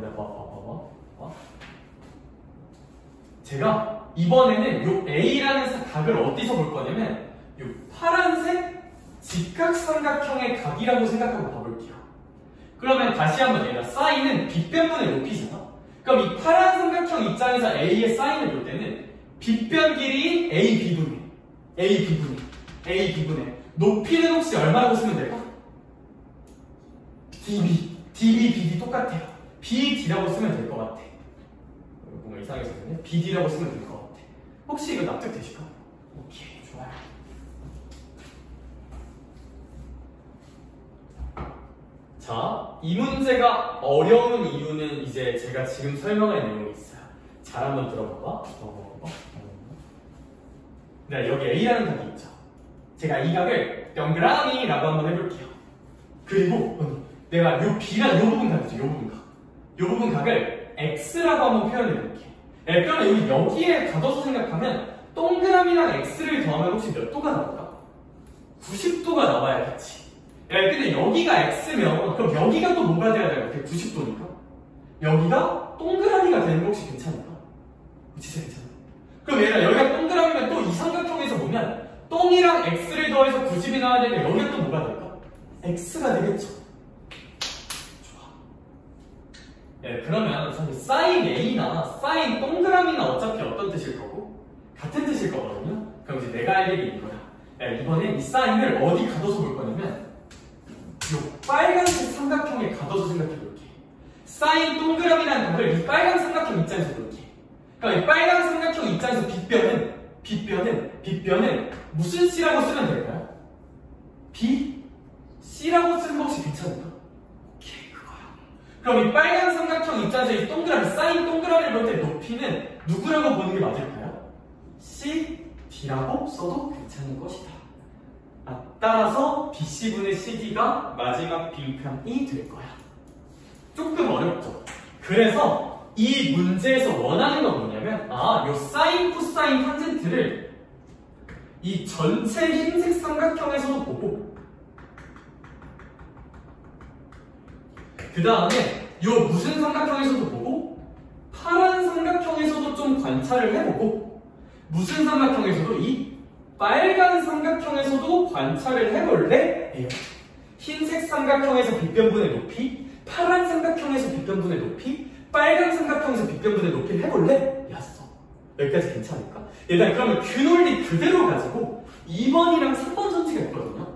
제가 이번에는 요 A라는 각을 어디서 볼 거냐면 요 파란색 직각삼각형의 각이라고 생각하고 봐볼게요. 그러면 다시 한번 얘가 사인은 빗변분의 높이잖아. 그럼 이 파란 삼각형 입장에서 A의 사인을 볼 때는 빗변 길이인 AB분의 높이는 혹시 얼마라고 쓰면 될까? DB, BD 똑같아요. BD라고 쓰면 될 것 같아. 뭔가 이상해서요. BD라고 쓰면 될 것 같아. 혹시 이거 납득되실까? 오케이, 좋아요. 자, 이 문제가 어려운 이유는 이제 제가 지금 설명할 내용이 있어요. 잘 한번 들어봐봐. 네, 여기 A라는 각이 있죠. 제가 이 각을 동그라미라고 한번 해볼게요. 그리고 내가 요 B랑 요 부분 각이죠. 요 부분 각을 X라고 한번 표현해볼게요. 그러면 여기에 가둬서 생각하면 동그라미랑 X를 더하면 혹시 몇 도가 나올까? 90도가 나와야 같이. 근데 여기가 X면 그럼 여기가 또 뭐가 돼야 될까? 90도니까. 여기가 동그라미가 되는 거 혹시 괜찮을까? 진짜 괜찮아. 그럼 얘가 여기가 동그라미면 또 이 삼각형에서 보면 똥이랑 X를 더해서 90이 나와야 되면 여기가 또 뭐가 될까? X가 되겠죠. 좋아. 그러면 사실 sin A나 sin 동그라미나 어차피 어떤 뜻일 거고? 같은 뜻일 거거든요. 그럼 이제 내가 할 얘기 이거야. 이번엔 이 sign을 어디 가둬서 볼 거냐면 요 빨간색 삼각형에 가둬서 생각해 볼게. sin 동그라미라는 각을 이 빨간 삼각형 입장에서 볼게. 그러니까 이 빨간 삼각형 입장에서 빗변은 무슨 C라고 쓰면 될까요? C라고 쓰는 것이 괜찮을까? 오케이, 그거야. 그럼 이 빨간 삼각형 입장에서 이 동그라미, 사인 동그라미를 볼 때 높이는 누구라고 보는 게 맞을까요? CD라고 써도 괜찮은 것이다. 따라서 BC분의 CD가 마지막 빈칸이 될 거야. 조금 어렵죠? 그래서 이 문제에서 원하는 건 뭐냐면 요 사인, 코사인, 탄젠트를 이 전체 흰색 삼각형에서도 보고 그 다음에 요 무슨 삼각형에서도 보고 파란 삼각형에서도 좀 관찰을 해보고 무슨 삼각형에서도 이 빨간 삼각형에서도 관찰을 해볼래? 해요. 흰색 삼각형에서 빗변분의 높이, 파란 삼각형에서 빗변분의 높이, 빨간 삼각형에서 빗변분의 높이를 해볼래? 였어. 여기까지 괜찮을까? 일단 그러면 그 논리 그대로 가지고 2번이랑 3번 전체가 있거든요.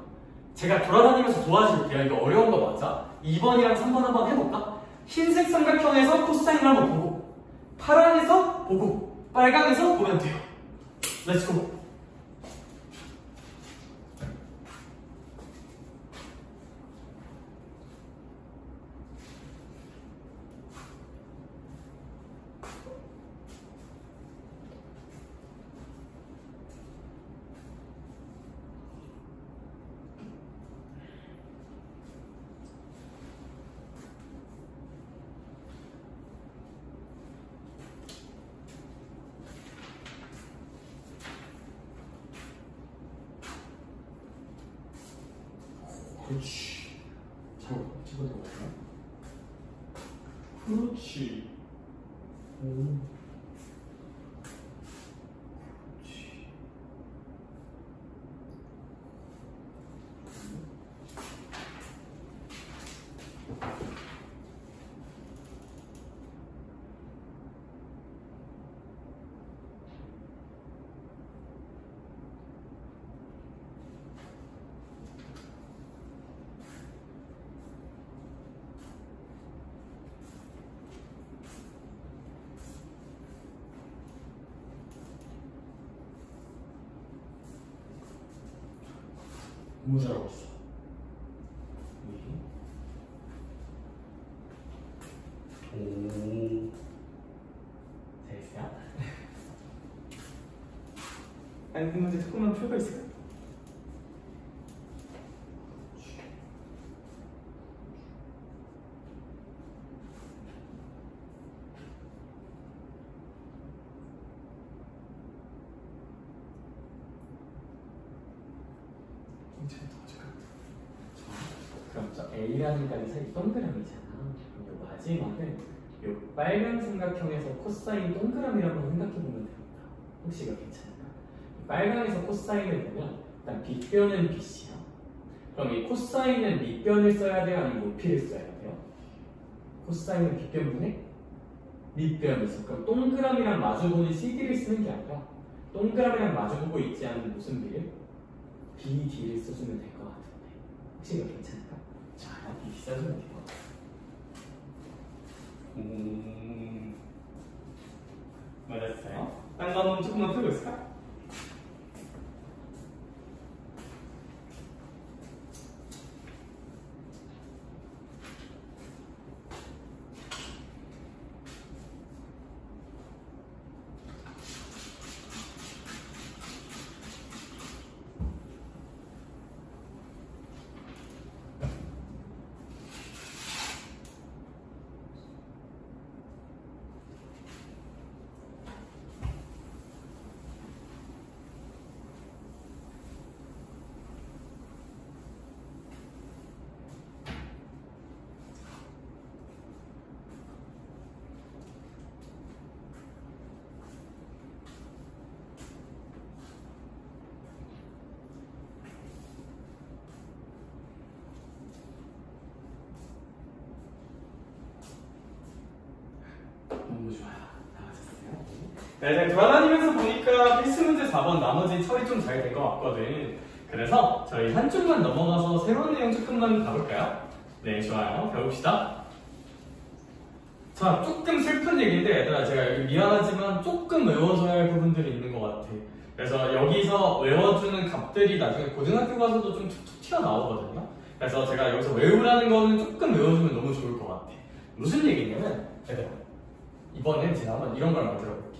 제가 돌아다니면서 도와줄게요. 이거 어려운 거 맞아? 2번이랑 3번 한번 해볼까? 흰색 삼각형에서 코사인을 한번 보고 파란에서 보고 빨간에서 보면 돼요. 렛츠고! 그렇지. 잘 집어넣어볼까? 그렇지. 그렇지. 너무 잘하고 있어. 오. 잘했어요? 아니, 그 문제 조금만 풀고 있을까요? 그럼 저 A라는 값이 사실 동그라미잖아. 그럼 요 마지막은 요 빨간 삼각형에서 코사인 동그라미라고 생각해보면 됩니다. 혹시 이거 괜찮을까? 빨강에서 코사인을 보면 일단 빗변은 BC야. 그럼 이 코사인은 밑변을 써야 돼요? 아니면 높이를 써야 돼요? 코사인은 빗변분의 밑변을 써. 그럼 동그라미랑 마주보는 CD를 쓰는 게 아니라 동그라미랑 마주보고 있지 않은 무슨 비를? BD를 써주면 될 것 같은데 혹시 이거 괜찮을까? 자, BD 써주면 될 것 같아. 맞았어요? 딴 거 한번 조금만 풀고 있을까? 너무 좋아요. 다 맞았어요. 네, 제가 돌아다니면서 보니까 필수 문제 4번 나머지 처리 좀 잘 된 것 같거든. 그래서 저희 한쪽만 넘어가서 새로운 내용 조금만 가볼까요? 네, 좋아요. 배웁시다. 자, 조금 슬픈 얘기인데 얘들아, 제가 여기 미안하지만 조금 외워줘야 할 부분들이 있는 것 같아. 그래서 여기서 외워주는 값들이 나중에 고등학교 가서도 좀 툭툭 튀어나오거든요. 그래서 제가 여기서 외우라는 거는 조금 외워주면 너무 좋을 것 같아. 무슨 얘기냐면 얘들아, 이번엔 제가 한번 이런 걸 만들어 볼게.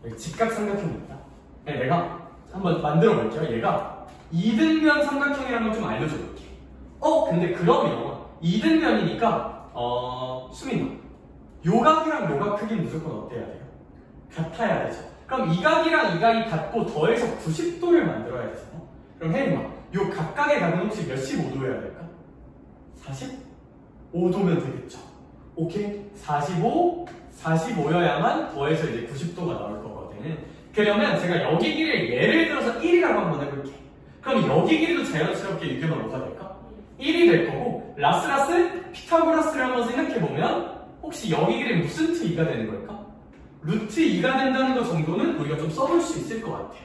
여기 직각삼각형입니다. 내가 한번 만들어 볼게요. 얘가 이등변 삼각형이라는 걸 좀 알려줘 볼게. 근데 그러면 이등변이니까 수민아, 요각이랑 요각 크기 무조건 어때야 돼요? 같아야 되죠. 그럼 이 각이랑 이 각이 같고 더해서 90도를 만들어야 되잖아. 그럼 혜림아, 요 각각의 각은 혹시 몇십 5도여야 될까? 45도면 되겠죠. 오케이? 45여야만 더해서 이제 90도가 나올 거거든. 그러면 제가 여기 길이를 예를 들어서 1이라고 한번 해볼게. 그럼 여기 길이도 자연스럽게 유겸아 뭐가 될까? 1이 될 거고, 라스라스 피타고라스를 한번 생각해보면 혹시 여기 길이 무슨 트 2가 되는 걸까? 루트 2가 된다는 것 정도는 우리가 좀 써볼 수 있을 것 같아요.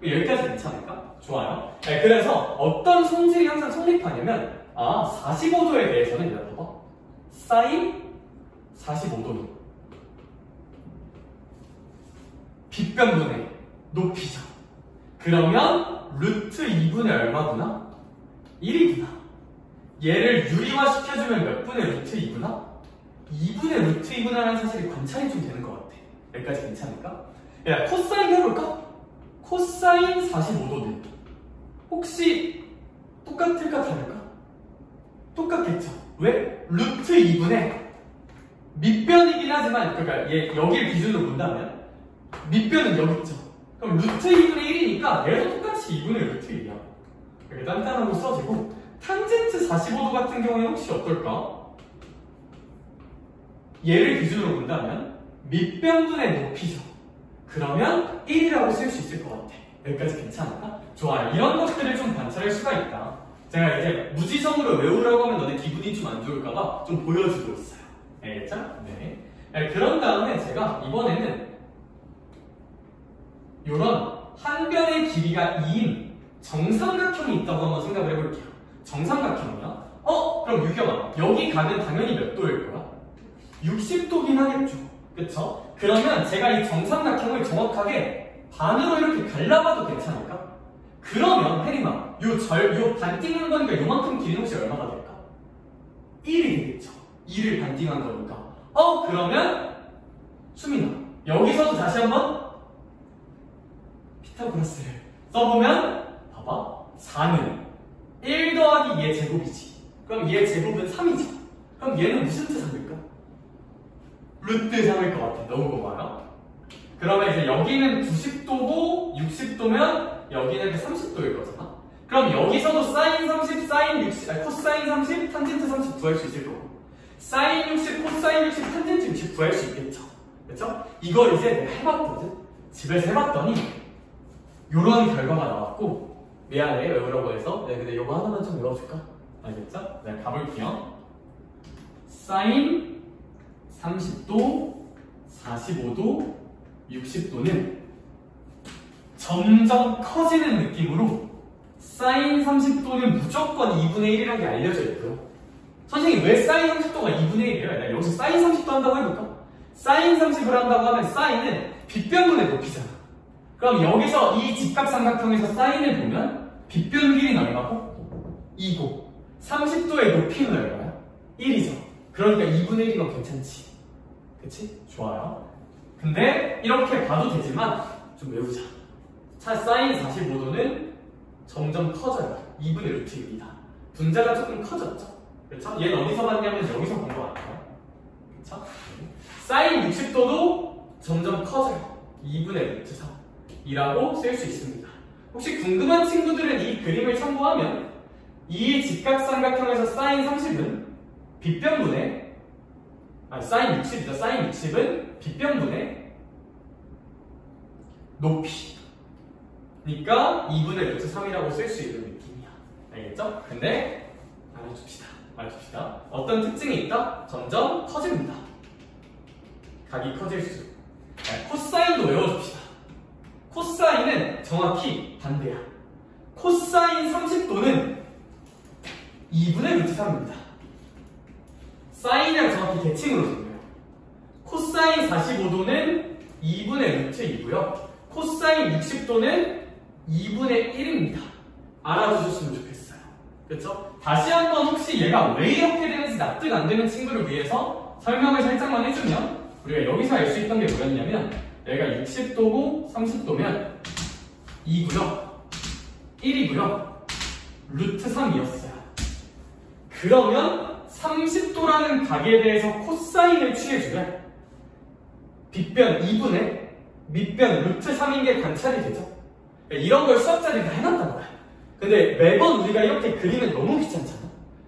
여기까지 괜찮을까? 좋아요. 네, 그래서 어떤 성질이 항상 성립하냐면 45도에 대해서는 이렇게 봐봐. 사인 45도는 빗변분의 높이죠. 그러면 루트 2분의 얼마구나? 1이구나. 얘를 유리화 시켜주면 몇 분의 루트 2구나? 2분의 루트 2구나라는 사실이 관찰이 좀 되는 것 같아. 여기까지 괜찮을까? 야, 코사인 해볼까? 코사인 45도는 혹시 똑같을까 다를까? 똑같겠죠. 왜? 루트 2분의 밑변이긴 하지만, 그러니까 얘 여기를 기준으로 본다면 밑변은 여기 있죠. 그럼 루트 2분의 1이니까 얘도 똑같이 2분의 루트 1이야. 이렇게 단단하고 써지고, 탄젠트 45도 같은 경우에는 혹시 어떨까? 얘를 기준으로 본다면 밑변분의 높이죠. 그러면 1이라고 쓸 수 있을 것 같아. 여기까지 괜찮을까? 좋아. 이런 것들을 좀 관찰할 수가 있다. 제가 이제 무지성으로 외우라고 하면 너네 기분이 좀 안 좋을까봐 좀 보여주고 있어요. 알겠죠? 네. 그런 다음에 제가 이번에는 요런 한 변의 길이가 2인 정삼각형이 있다고 한번 생각을 해볼게요. 정삼각형이요? 그럼 유경아, 여기 가면 당연히 몇 도일 거야? 60도긴 하겠죠. 그쵸? 그러면 제가 이 정삼각형을 정확하게 반으로 이렇게 갈라봐도 괜찮을까? 그러면 혜림아, 요 반띵한 거니까 요만큼 길이는 혹시 얼마가 될까? 1이 되겠죠. 2를 반띵한 거니까. 그러면 수민아, 여기서도 다시 한번 피타고라스를 써보면 봐봐. 4는 1 더하기 얘 제곱이지. 그럼 얘 제곱은 3이죠. 그럼 얘는 무슨 뜻 3일까? 루트 3일 것 같아. 너무 고마워요. 그러면 이제 여기는 90도고 60도면 여기는 30도일 거잖아. 그럼 여기서도 사인 30, 사인 60, 코사인 30, 탄젠트 30 구할 수 있을 거고, 사인 60, 코사인 60, 탄젠트 60 구할 수 있겠죠. 그쵸? 이걸 이제 내가 해봤거든. 집에서 해봤더니 요런 결과가 나왔고, 미안해 외우라고 해서. 근데 요거 하나만 좀 외워줄까? 알겠죠? 내가 가볼게요. 사인 30도, 45도, 60도는 점점 커지는 느낌으로 사인 30도는 무조건 2분의 1이라는 게 알려져 있고요. 선생님, 왜 사인 30도가 2분의 1이에요? 내가 여기서 사인 30도 한다고 해볼까? 사인 30을 한다고 하면 사인은 빗변분의 높이잖아. 그럼 여기서 이 직각삼각형에서 사인을 보면 빗변 길이는 얼마고? 2고 30도의 높이는 얼마야? 1이죠. 그러니까 2분의 1이면 괜찮지. 그치? 좋아요. 근데 이렇게 봐도 되지만 좀 외우자. 사인 45도는 점점 커져요. 2분의 루트 1이다. 분자가 조금 커졌죠? 그렇죠? 얘는 어디서 봤냐면 여기서 본 것 같아요. 그렇죠? 사인 60도도 점점 커져요. 2분의 루트 3이라고 쓸 수 있습니다. 혹시 궁금한 친구들은 이 그림을 참고하면 이 직각삼각형에서 사인 30은 빗변분의 사인 60이죠. 사인 60은 빗변분의 높이. 그러니까 2분의 루트 3이라고 쓸 수 있는 느낌이야. 알겠죠? 근데 말해줍시다. 어떤 특징이 있다? 점점 커집니다. 각이 커질수록. 코사인도 외워줍시다. 코사인은 정확히 반대야. 코사인 30도는 2분의 루트 3입니다. 사인이 층으로 정리해요. 코사인 45도는 2분의 루트 2고요. 코사인 60도는 2분의 1입니다. 알아두셨으면 좋겠어요. 그렇죠? 다시 한번 혹시 얘가 왜 이렇게 되는지 납득 안 되는 친구를 위해서 설명을 살짝만 해주면 우리가 여기서 알 수 있던 게 뭐였냐면 얘가 60도고 30도면 2고요. 1이고요. 루트 3이었어요. 그러면 30도라는 각에 대해서 코사인을 취해주면 빗변 2분의 밑변 루트 3인 게 관찰이 되죠. 이런 걸 수학자들이 다 해놨단 거야. 근데 매번 우리가 이렇게 그리면 너무 귀찮잖아.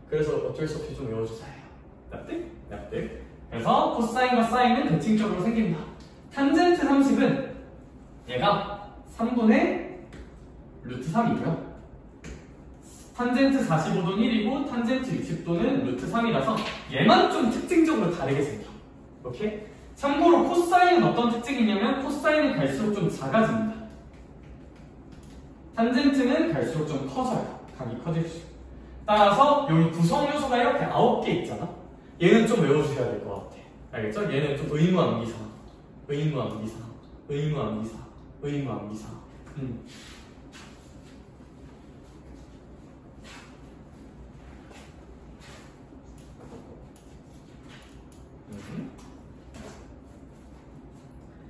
그래서 어쩔 수 없이 좀 외워주자 해요. 납득? 납득. 그래서 코사인과 사인은 대칭적으로 생긴다. 탄젠트 30은 얘가 3분의 루트 3이고요. 탄젠트 45도는 1이고 탄젠트 60도는 루트 3이라서 얘만 좀 특징적으로 다르게 생겨. 오케이? 참고로 코사인은 어떤 특징이 있냐면 코사인은 갈수록 좀 작아집니다. 탄젠트는 갈수록 좀 커져요. 각이 커질수록. 따라서 여기 구성 요소가 이렇게 9개 있잖아. 얘는 좀 외워주셔야 될 것 같아. 알겠죠? 얘는 좀 의무암기사, 의무암기사, 의무암기사, 의무암기사.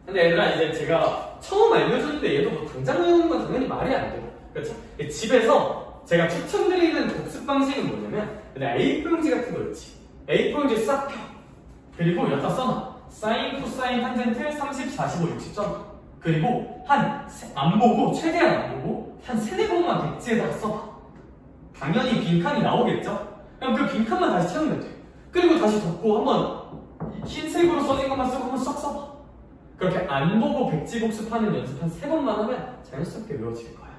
근데 얘들아 이제 제가 처음 알려줬는데 얘도 뭐 당장 외우는 건 당연히 말이 안 돼요. 그렇죠? 집에서 제가 추천드리는 복습 방식은 뭐냐면 그냥 A4 용지 같은 거 있지. A4 용지 싹 펴. 그리고 여기다 써놔. 사인, 코사인, 탄젠트 30, 45, 60 써놔. 그리고 안 보고 최대한 안 보고 한 3-4번만 백지에다가 써봐. 당연히 빈칸이 나오겠죠? 그럼 그 빈칸만 다시 채우면 돼. 그리고 다시 덮고 한번 흰색으로 써진 것만 쓰고 한번 싹 써봐. 그렇게 안 보고 백지 복습하는 연습 한 3번만 하면 자연스럽게 외워질 거야.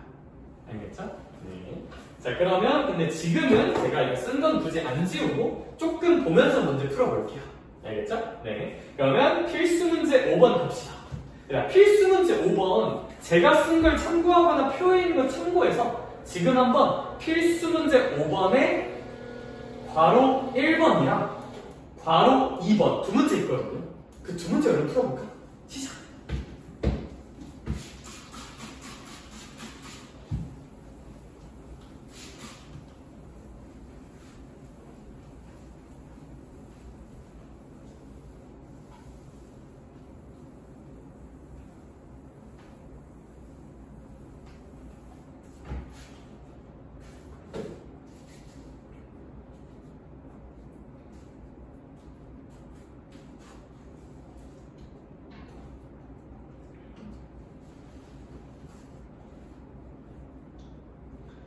알겠죠? 네. 자, 그러면 근데 지금은 제가 이거 쓴 건 굳이 안 지우고 조금 보면서 문제 풀어볼게요. 알겠죠? 네. 그러면 필수 문제 5번 갑시다. 필수 문제 5번 제가 쓴 걸 참고하거나 표에 있는 걸 참고해서 지금 한번 필수 문제 5번에 괄호 1번이랑 괄호 2번 두 문제 있거든요. 그 두 문제 얼른 풀어볼까? 시작!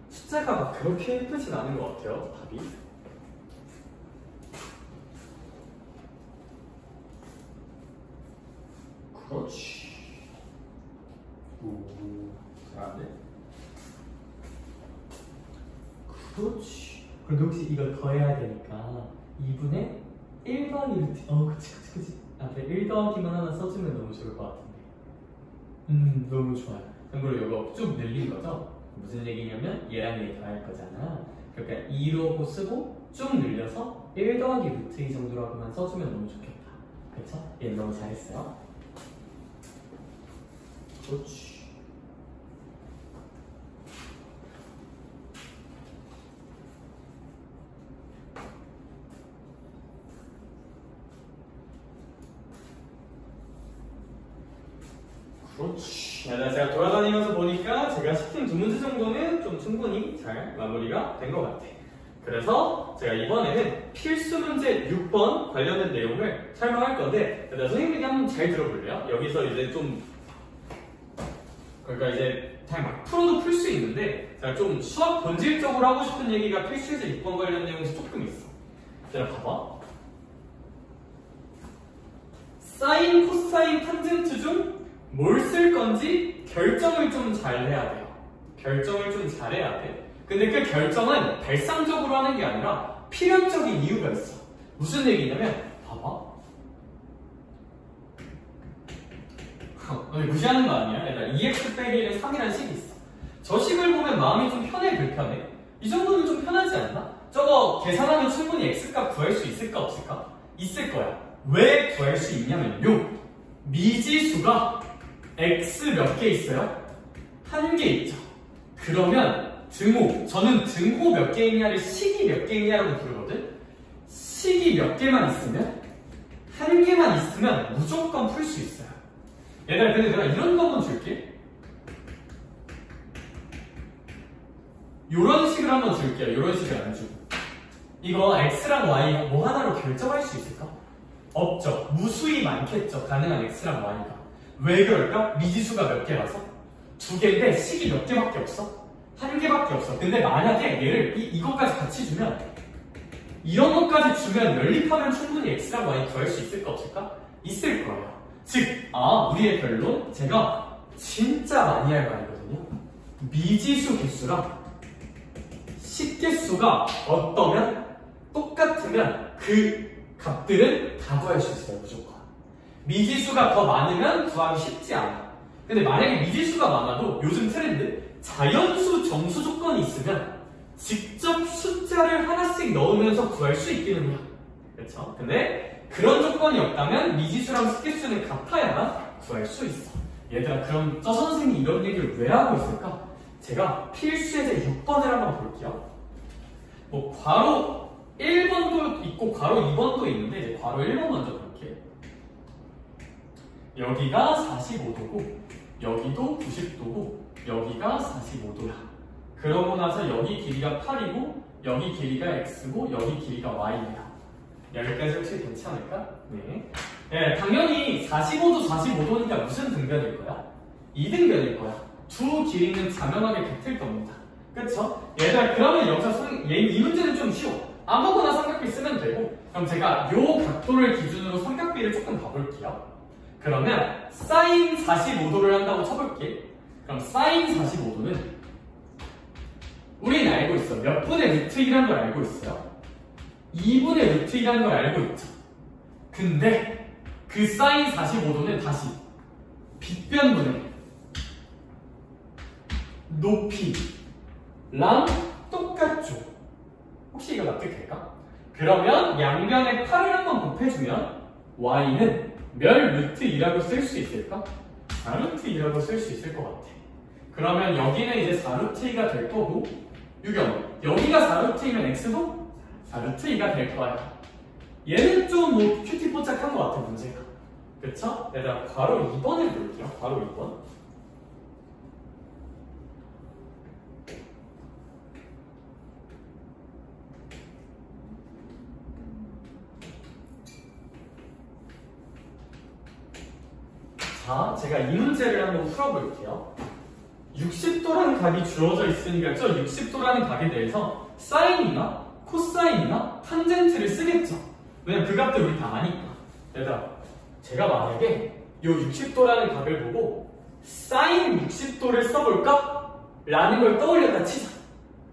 숫자가 막 그렇게 예쁘진 않은 것 같아요, 답이. 그렇지. 오, 잘하네. 그렇지. 그런데 혹시 이걸 더해야 되니까 2분의 1 더하기 루트. 그치. 앞에 1 더하기만 하나 써주면 너무 좋을 것 같은데. 너무 좋아요. 참고로 이거 쭉 늘린 거죠? 무슨 얘기냐면 얘랑 얘 더할 거잖아. 그러니까 2로 쓰고 쭉 늘려서 1 더하기 루트 2 정도라고만 써주면 너무 좋겠다. 그쵸? 얘 너무 잘했어요. 그렇지. 그렇지. 제가 돌아다니면서 보니까 제가 시킨 두 문제 정도는 좀 충분히 잘 마무리가 된 것 같아. 그래서 제가 이번에는 필수 문제 6번 관련된 내용을 설명할 건데 선생님들이 한번 잘 들어볼래요? 여기서 이제 좀 그러니까 이제 그냥 막 풀어도 풀 수 있는데 제가 좀 수학 본질적으로 하고 싶은 얘기가 필수문제 6번 관련 내용이 조금 있어. 자, 봐봐. 사인, 코사인, 탄젠트 중 뭘 쓸 건지 결정을 좀 잘 해야 돼요. 결정을 좀 잘해야 돼. 근데 그 결정은 발상적으로 하는 게 아니라 필연적인 이유가 있어. 무슨 얘기냐면 봐봐. 무시하는 거 아니야? 일단 2x 빼기 1은 3이라는 식이 있어. 저 식을 보면 마음이 좀 편해 불편해? 이 정도는 좀 편하지 않나? 저거 계산하면 충분히 x값 구할 수 있을까 없을까? 있을 거야. 왜 구할 수 있냐면요. 미지수가 x 몇 개 있어요? 한 개 있죠. 그러면 등호, 저는 등호 몇 개 있냐를 식이 몇 개 있냐라고 부르거든. 식이 몇 개만 있으면, 한 개만 있으면 무조건 풀 수 있어요. 얘들아, 근데 내가 이런 거 한번 줄게. 요런 식을 한번 줄게요. 요런 식을 안 주고. 이거 x랑 y 뭐 하나로 결정할 수 있을까? 없죠. 무수히 많겠죠. 가능한 x랑 y가. 왜 그럴까? 미지수가 몇 개라서? 두 개인데 식이 몇 개밖에 없어? 한 개밖에 없어. 근데 만약에 얘를 이것까지 같이 주면, 이런 것까지 주면 연립하면 충분히 x랑 y 구할 수 있을까 없을까? 있을 거예요. 즉, 우리의 결론, 제가 진짜 많이 할 말이거든요. 미지수 개수랑 식개수가 어떠면, 똑같으면 그 값들은 다 구할 수 있어요. 무조건. 미지수가 더 많으면 구하기 쉽지 않아. 근데 만약에 미지수가 많아도 요즘 트렌드, 자연수 정수 조건이 있으면 직접 숫자를 하나씩 넣으면서 구할 수 있기는 해요. 그렇죠? 근데 그런 조건이 없다면 미지수랑 식개수는 같아야만 구할 수 있어. 얘들아, 그럼 저 선생님이 이런 얘기를 왜 하고 있을까? 제가 필수예제 6번을 한번 볼게요. 뭐 괄호 1번도 있고 괄호 2번도 있는데 이제 괄호 1번 먼저 볼게요. 여기가 45도고 여기도 90도고 여기가 45도야. 그러고 나서 여기 길이가 8이고 여기 길이가 x고 여기 길이가 y예요. 여기까지 혹시 괜찮을까? 네. 네, 당연히 45도, 45도니까 무슨 등변일 거야? 2등변일 거야. 두 길이는 자명하게 같을 겁니다. 그쵸? 얘들아, 그러면 여기서 이 문제는 좀 쉬워. 아무거나 삼각비 쓰면 되고, 그럼 제가 요 각도를 기준으로 삼각비를 조금 봐볼게요. 그러면 사인 45도를 한다고 쳐볼게. 그럼 사인 45도는 우리는 알고 있어. 몇 분의 루트 1이라는 걸 알고 있어요. 2분의 루트 1이라는 걸 알고 있죠. 근데 그 사인 45도는 다시 빗변분의 높이랑 똑같죠. 혹시 이거 납득될까? 그러면 양변에 8을 한번 곱해주면 y는 몇 루트 2라고 쓸 수 있을까? 4루트 2라고 쓸 수 있을 것 같아. 그러면 여기는 이제 4루트 2가 될 거고, 유경, 여기가 4루트 2면 x도 4루트 2가 될 거야. 얘는 좀 뭐 큐티 뽀짝한 것 같아, 문제가. 그쵸? 얘들아, 괄호 2번을 볼게요. 괄호 2번. 자, 제가 이 문제를 한번 풀어볼게요. 60도라는 각이 주어져 있으니까 저 60도라는 각에 대해서 사인이나 코사인이나 탄젠트를 쓰겠죠. 왜냐면 그 값들 우리 다 아니까. 얘들아, 제가 만약에 이 60도라는 각을 보고 사인 60도를 써볼까? 라는 걸 떠올렸다 치자.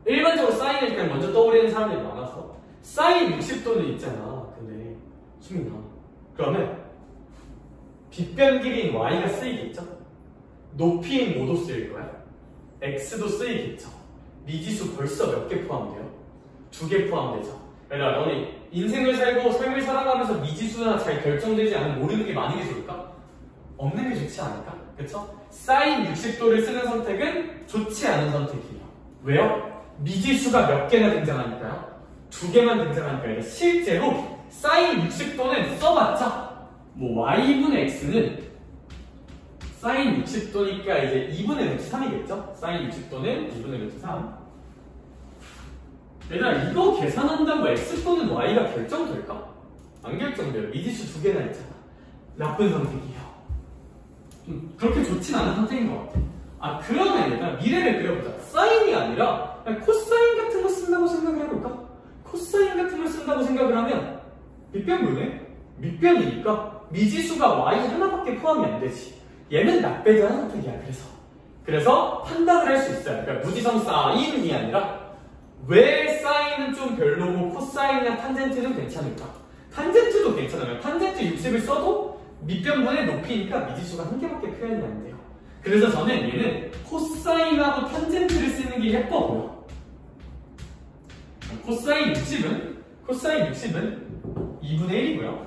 일반적으로 사인을 그냥 먼저 떠올리는 사람들이 많아서 사인 60도는 있잖아. 근데 수민아, 그러면 빗변 길이인 y가 쓰이겠죠? 높이인 5도 쓰일 거야. x도 쓰이겠죠. 미지수 벌써 몇 개 포함돼요? 2개 포함되죠. 얘들아, 너네 인생을 살고 삶을 살아가면서 미지수나 잘 결정되지 않은 모르는 게 많은 게 좋을까? 없는 게 좋지 않을까? 그쵸? 사인 60도를 쓰는 선택은 좋지 않은 선택이에요. 왜요? 미지수가 몇 개나 등장하니까요? 2개만 등장하니까요. 실제로 사인 60도는 써봤자 뭐 y분의 x는 사인 60도니까 이제 2분의 루트 3이겠죠? 사인 60도는 2분의 루트 3. 얘들아, 이거 계산한다고 x 또는 y가 결정될까? 안 결정돼요. 미지수 2개나 있잖아. 나쁜 선택이에요. 그렇게 좋진 않은 선택인 것 같아. 그러면 일단 미래를 그려보자. 사인이 아니라 코사인 같은 거 쓴다고 생각을 해볼까? 코사인 같은 걸 쓴다고 생각을 하면 밑변분의 밑변이니까 미지수가 y 하나밖에 포함이 안 되지. 얘는 납배제하는 선택이야. 그래서 판단을 할 수 있어요. 그러니까 무지성 사인이 아니라 왜 사인은 좀 별로고 코사인이나 탄젠트는 괜찮을까? 탄젠트도 괜찮아요. 탄젠트 60을 써도 밑변분의 높이니까 미지수가 한 개밖에 표현이 안 돼요. 그래서 저는 얘는 코사인하고 탄젠트를 쓰는 게 예뻐 보여. 코사인 60은 2분의 1이고요.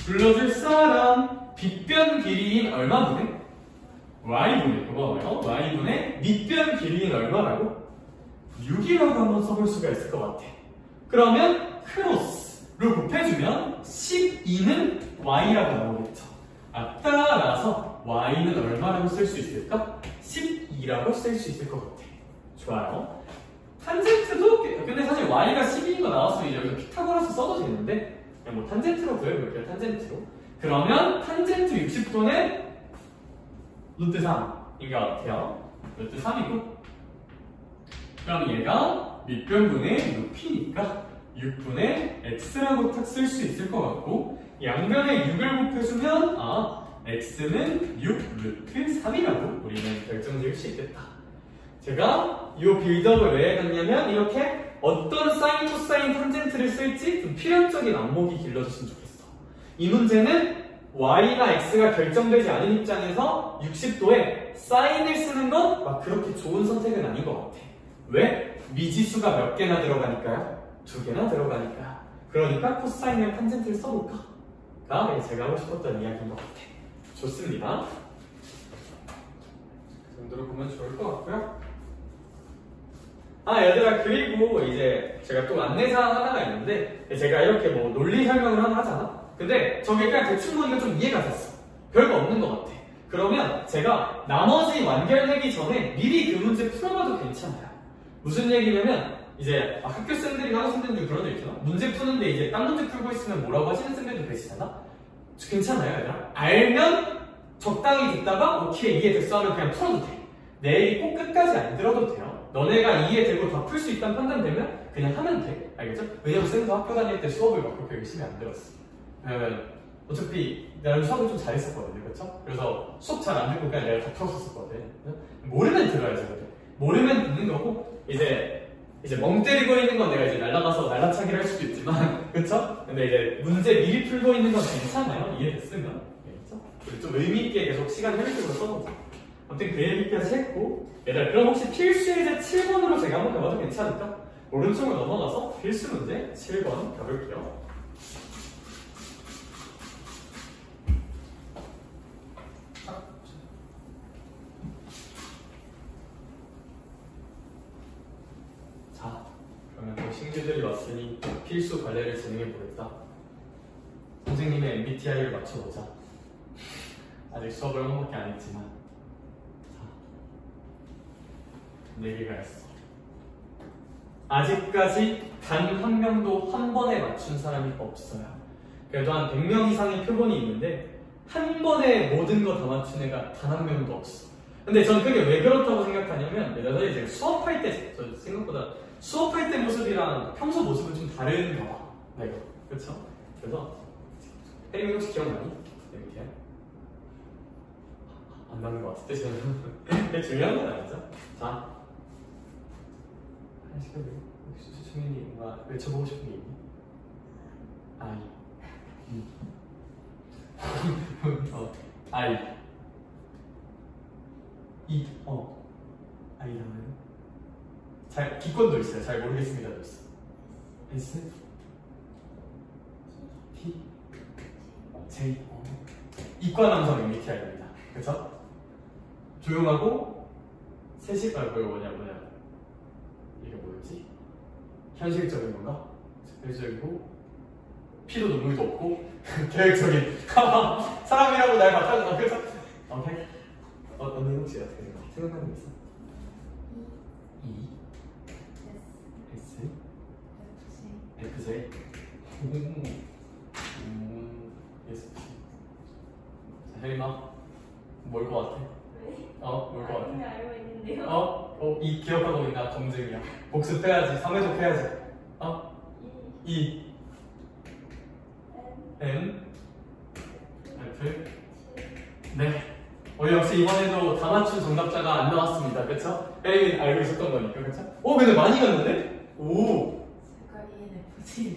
불러줄 사람. 빗변 길이인 얼마분의? y분의, 그거 뭐예요? y분의 밑변 길이인 얼마라고? 6이라고 한번 써볼 수가 있을 것 같아. 그러면 크로스로 곱해주면 12는 y라고 나오겠죠. 따라서 y는 얼마라고 쓸 수 있을까? 12라고 쓸 수 있을 것 같아. 좋아요. 탄젠트도, 근데 사실 y가 12인 거 나왔으면 여기서 피타고라스 써도 되는데 그냥 뭐 탄젠트로 구해볼게요. 탄젠트로. 그러면 탄젠트 60도는 루트 3인 것 같아요. 루트 3이고 그럼 얘가 밑변분의 루피니까 6분의 x라고 딱 쓸 수 있을 것 같고 양변에 6을 곱해주면 x는 6 루트 3이라고 우리는 결정 지을 수 있겠다. 제가 이 빌드업을 왜 해놨냐면 이렇게 어떤 사인, 코사인, 탄젠트를 쓸지 좀 필연적인 안목이 길러졌으면 좋겠어. 이 문제는 y나 x가 결정되지 않은 입장에서 60도에 사인을 쓰는 건 막 그렇게 좋은 선택은 아닌 것 같아. 왜? 미지수가 몇 개나 들어가니까요? 2개나 들어가니까. 그러니까 코사인을 탄젠트를 써볼까? 가 제가 하고 싶었던 이야기인 것 같아. 좋습니다. 그 정도로 보면 좋을 것 같고요. 얘들아, 그리고 이제 제가 또 안내사항 하나가 있는데 제가 이렇게 뭐 논리 설명을 하나 하잖아? 근데 저게 그냥 대충 보니까 좀 이해가 됐어. 별거 없는 것 같아. 그러면 제가 나머지 완결되기 전에 미리 그 문제 풀어봐도 괜찮아요. 무슨 얘기냐면 이제 학교생들이나 학생들 중 그런 데 있잖아. 문제 푸는데 이제 딴 문제 풀고 있으면 뭐라고 하시는 쌤들도 계시잖아. 괜찮아요, 얘들아. 알면 적당히 듣다가 오케이 이해됐어 하면 그냥 풀어도 돼. 내 얘기 꼭 끝까지 안 들어도 돼요. 너네가 이해되고 다 풀 수 있다는 판단되면 그냥 하면 돼. 알겠죠? 왜냐면 쌤도 학교 다닐 때 수업을 막 그렇게 열심히 안 들었어. 어차피 나는 수업을 좀 잘했었거든요. 그렇죠? 그래서 수업 잘 안 듣고 그냥 내가 다 풀었었거든. 모르면 들어야지. 모르면 듣는 거고 이제 멍 때리고 있는 건 내가 이제 날라가서 날라차기를 할 수도 있지만 그쵸? 근데 이제 문제 미리 풀고 있는 건 괜찮아요. 이해됐으면. 그렇죠? 그리고 좀 의미있게 계속 시간 효율적으로 써보자. 아무튼 그 얘기까지 했고 얘들아, 그럼 혹시 필수 예제 7번으로 제가 한번 가봐도 괜찮을까? 오른쪽으로 넘어가서 필수 문제 7번 가볼게요. 자, 그러면 또 신규들이 왔으니 필수 관례를 진행해 보겠다. 선생님의 MBTI를 맞춰보자. 아직 수업을 한 번밖에 안 했지만 자, 4개가 있어. 아직까지 단 한 명도 한 번에 맞춘 사람이 없어요. 그래도 한 100명 이상의 표본이 있는데 한 번에 모든 거 다 맞춘 애가 단 한 명도 없어. 근데 전 그게 왜 그렇다고 생각하냐면 내가 이제 수업할 때 생각보다 수업할 때 모습이랑 평소 모습은 좀 다른가 봐. 내가. 그쵸? 그래서 혜림이 혹시 기억나니? MBTI? 안 나는 것 같은데 저는. 그게 중요한 건 아니죠? 자, 혹시 수민이 뭔가 외쳐보고 싶은 게 있니? 아이. 아이. 아이라고요? 잘, 기권도 있어요. 잘 모르겠습니다도 있어. S? T? J? 이과 남성 MBTI입니다. 그쵸? 조용하고 뭐냐 이게 뭐였지? 현실적인 건가? 현실적이고 피도 눈물도 없고 계획적인 사람이라고 날 바꿔준다. 그래서 오케이. 언니 혹시 어떻게 생각하는 게 있어? E S F J S P. 자, 혜림아 뭘 것 같아? 뭘 것 같아? 알고 있는데요. 이 기억하고 있나? 검증이야. 복습해야지. 3회독 해야지. E N F. 네. 역시 이번에도 다 맞춘 정답자가 안 나왔습니다. 그쵸? 혜림이 알고 있었던 거니까. 그쵸? 근데 많이 갔는데? 오. 색깔 ENFJ.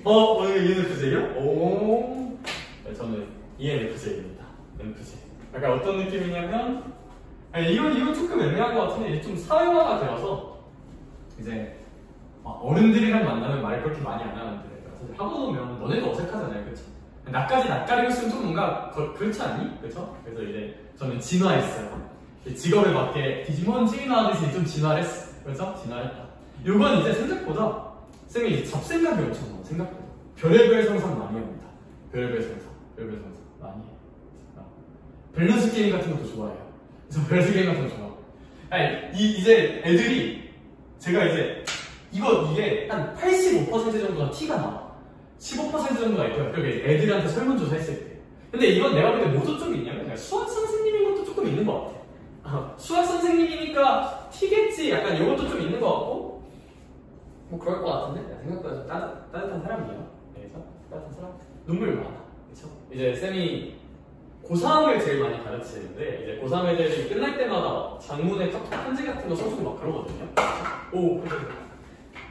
ENFJ요? 오. 네, 저는 ENFJ입니다. NFJ. 약간 어떤 느낌이냐면 이건 조금 애매한 것 같은데 이제 좀 사회화가 되어서 이제 어른들이랑 만나면 말 그렇게 많이 안 하는데 사실 하고 보면 너네도 어색하잖아요. 그치? 나까지 낯가리고 쓰면 좀 뭔가 그렇지 않니? 그쵸? 그래서 이제 저는 진화했어요. 직업에 맞게 디지몬 진화하듯이 좀 진화를 했어. 그렇죠? 진화를 했다. 요건 이제 생각보다 쌤이 이제 잡생각이 엄청 많아. 생각보다 별의별 상상 많이 합니다. 별의별 상상 많이 해요. 밸런스 게임 같은 것도 좋아해요. 그래서 밸런스 게임 같은 거 좋아. 아니 이제 애들이 제가 이제 이게 한 85% 정도가 티가 나. 15% 정도가 있고요. 그렇게 애들한테 설문조사 했을 때. 근데 이건 내가 볼 때 뭐 쪽이 있냐면 그냥 수학 선생님인 것도 조금 있는 것 같아. 수학 선생님이니까 티겠지. 약간 이것도 좀 있는 것 같고. 뭐 그럴 것 같은데? 생각보다 좀 따뜻한 사람이에요. 그래서 따뜻한 사람. 눈물 많아. 그쵸? 이제 쌤이 고3을 제일 많이 가르치는데 이제 고3 애들이 끝날 때마다 장문에 카톡 편지 같은 거 써주고 막 그러거든요. 오,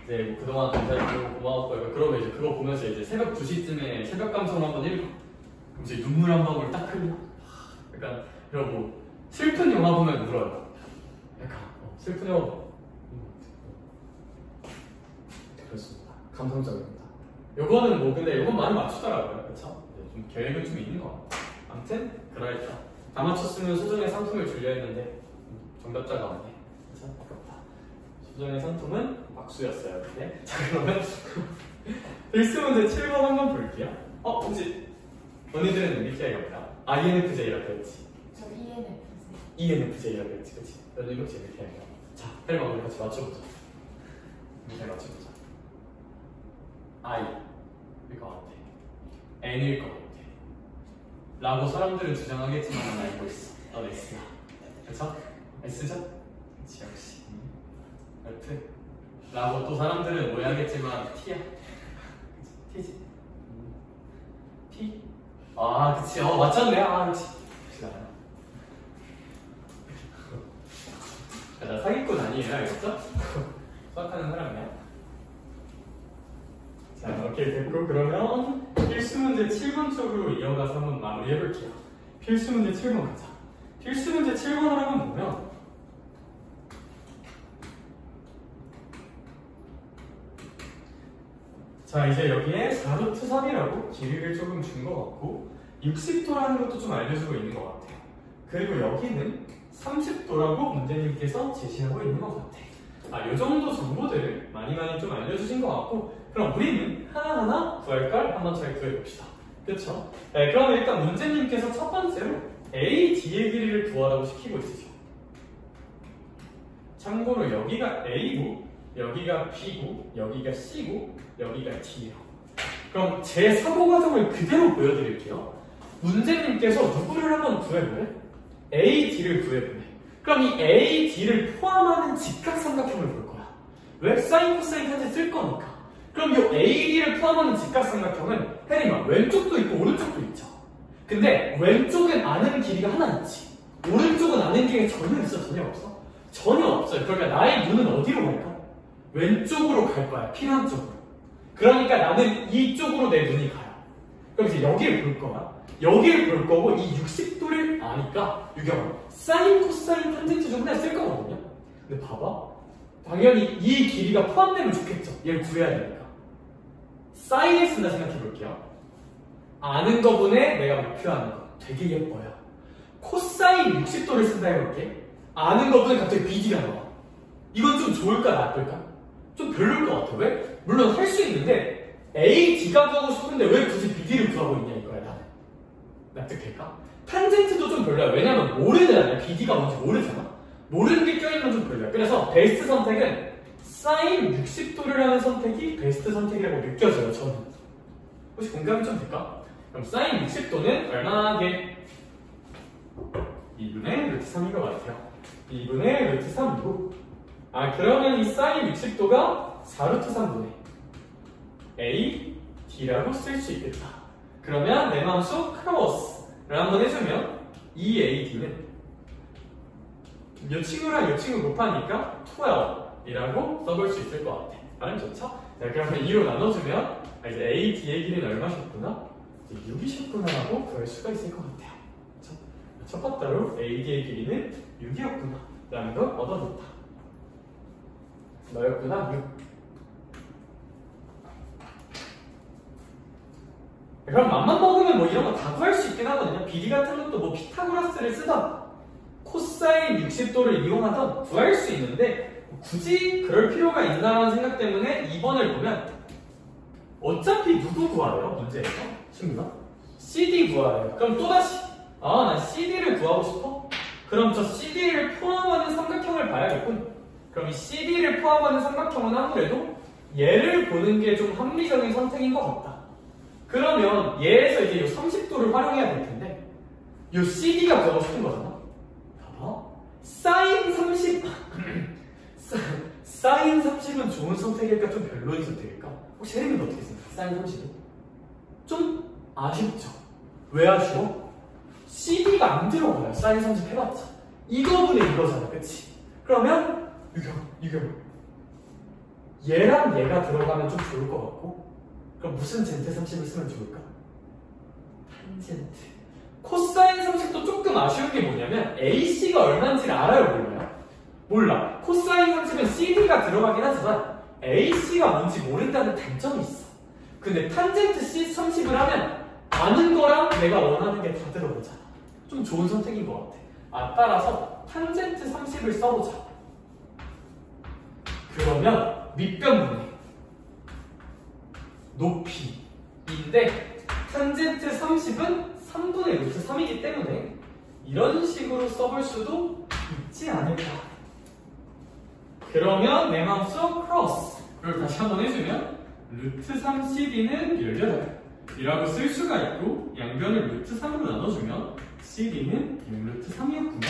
이제 뭐 그동안 감사했고 고마웠고 그러면 이제 그거 보면서 이제 새벽 2시쯤에 새벽 감성을 한번 읽어. 그럼 이제 눈물 한 방울 딱 흘려. 약간 이러고 슬픈 영화 보면 울어요. 약간 슬픈 영화 그렇습니다. 감성적입니다. 요거는 뭐 근데 요건 많이 맞추더라고요. 그쵸? 좀 계획은 좀 있는 것 같아요. 아무튼 그러했다. 다 맞췄으면 소정의 상품을 주려 했는데 정답자가 없네. 그쵸? 아깝다. 소정의 상품은 박수였어요. 근데 자 그러면 필수 문제 7번 한번 볼게요. 혹시 언니들은 MBTI가 뭐야? INFJ라고 했지? 저 ENFJ. ENFJ라고 했지, 그치? 너는 혹시 MBTI가? 자, 헬마 우리 같이 맞춰보자. MBTI 맞춰보자. I일 것 같아. N일 것 같아. 라고 사람들은 주장하겠지만 난 알고 있어. 넌 S야. 그쵸? S죠? 그치, 역시. F. 라고 또 사람들은 오해하겠지만 T야. T지? T? 아, 그치. 맞췄네. 그치. 나 사기꾼 아니에요, 알겠죠? 수학하는 사람이야. 자, 오케이, 됐고. 그러면 필수 문제 7번 쪽으로 이어가서 한번 마무리해볼게요. 필수 문제 7번 가자. 필수 문제 7번을 한번 보면 자, 이제 여기에 4루트 3이라고 길이를 조금 준 것 같고 60도라는 것도 좀 알려주고 있는 것 같아요. 그리고 여기는 30도라고 문제님께서 제시하고 있는 것 같아. 요 정도 정보들을 많이 좀 알려주신 것 같고 그럼 우리는 하나하나 구할 걸 한번 잘 구해봅시다. 그쵸? 네, 그럼 일단 문제님께서 첫 번째로 AD의 길이를 구하라고 시키고 있으죠. 참고로 여기가 A고 여기가 B고 여기가 C고 여기가 D예요. 그럼 제 사고 과정을 그대로 보여드릴게요. 문제님께서 누구를 한번 구해보래? AD를 구해보래. 그럼 이 AD를 포함하는 직각삼각형을 볼 거야. 왜? 사인, 코사인, 탄젠 쓸 거니까. 그럼 이 AD를 포함하는 직각삼각형은 혜림아 왼쪽도 있고 오른쪽도 있죠. 근데 왼쪽은 아는 길이가 하나 있지. 오른쪽은 아는 길이가 전혀 있어? 전혀 없어? 전혀 없어요. 그러니까 나의 눈은 어디로 갈까? 왼쪽으로 갈 거야. 필요한 쪽으로. 그러니까 나는 이쪽으로 내 눈이 가요. 그럼 이제 여기를 볼 거야. 여기를 볼 거고 이 60도를 아니까 유경아 사인, 코사인, 탄젠트 중 하나 쓸 거거든요. 근데 봐봐. 당연히 이 길이가 포함되면 좋겠죠. 얘를 구해야 되니까. 사인을 쓴다 생각해 볼게요. 아는 거분에 내가 목표하는 거. 되게 예뻐요. 코사인 60도를 쓴다 해볼게. 아는 거분에 갑자기 BD가 나와. 이건 좀 좋을까 나쁠까? 좀 별로일 것 같아. 왜? 물론 할 수 있는데 AD가 구하고 싶은데 왜 굳이 BD를 구하고 있냐 이거야 나는. 납득될까? 탄젠트도 좀 별로야. 왜냐면 모르잖아. BD가 뭔지 모르잖아. 모르는 게 껴있는 건 좀 별로야. 그래서 베스트 선택은 사인 60도를 하는 선택이 베스트 선택이라고 느껴져요. 저는. 혹시 공감이 좀 될까? 그럼 사인 60도는 얼마게? 2분의 루트 3인 것 같아요. 2분의 루트 3이고 그러면 이 사인 60도가 4루트 3분의 A, D라고 쓸 수 있겠다. 그러면 내 마음속 크로스를 한번 해주면 이 AD는 이 친구랑 이 친구 곱하니까 12이라고 써볼 수 있을 것 같아. 발음 좋죠? 자, 그러면 2로 나눠주면 이제 AD의 길이는 얼마셨구나? 6이셨구나라고 구할 수가 있을 것 같아요. 그쵸? 첫 번째로 AD의 길이는 6이었구나 라는 걸 얻어냈다. 너였구나 6. 그럼 맘만 먹으면 아니면 뭐 이런 거 다 구할 수 있긴 하거든요. 비리 같은 것도 뭐 피타고라스를 쓰던 코사인 60도를 이용하던 구할 수 있는데 굳이 그럴 필요가 있나라는 생각 때문에 2번을 보면 어차피 누구 구하래요? 문제에서? 친구가? CD 구하래요. 그럼 또다시 난 CD를 구하고 싶어? 그럼 저 CD를 포함하는 삼각형을 봐야겠군. 그럼 이 CD를 포함하는 삼각형은 아무래도 얘를 보는 게 좀 합리적인 선택인 것 같다. 그러면 얘에서 이제 이 30도를 활용해야 될 텐데 이 CD가 구하고 싶은 거잖아. 봐봐. 사인 30 사인 30은 좋은 선택일까? 좀 별로인 선택일까? 혹시 혜림이는 어떻게 생각해? 사인 30은? 좀 아쉽죠? 왜 아쉬워? CD가 안 들어가요. 사인 30 해봤자. 이거분의 이거잖아. 그치? 그러면 유경 얘랑 얘가 들어가면 좀 좋을 것 같고 그럼 무슨 젠트 30을 쓰면 좋을까? 탄젠트. 코사인 30도 조금 아쉬운 게 뭐냐면 AC가 얼마인지를 알아요? 몰라요? 몰라. 코사인 30은 CD가 들어가긴 하지만 AC가 뭔지 모른다는 단점이 있어. 근데 탄젠트 C30을 하면 아는 거랑 내가 원하는 게 다 들어오잖아. 좀 좋은 선택인 것 같아. 따라서 탄젠트 30을 써보자. 그러면 밑변분의 높이인데 탄젠트 30은 3분의 루트 3이기 때문에 이런 식으로 써볼 수도 있지 않을까. 그러면 내 마음속 크로스를 다시 한번 해주면 루트 3 CD는 18이라고 쓸 수가 있고 양변을 루트 3으로 나눠주면 CD는 6루트 3이었구나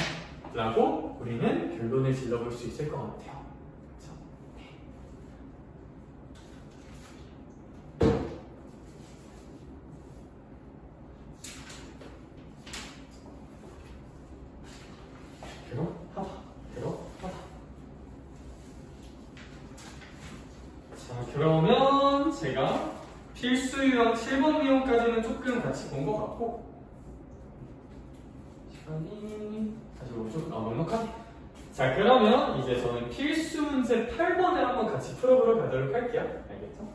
라고 우리는 결론을 질러볼 수 있을 것 같아요. 그러면 제가 필수 유형 7번 유형까지는 조금 같이 본 것 같고 시간이 다시 좀 넉넉하네. 자 그러면 이제 저는 필수 문제 8번을 한번 같이 풀어보러 가도록 할게요. 알겠죠?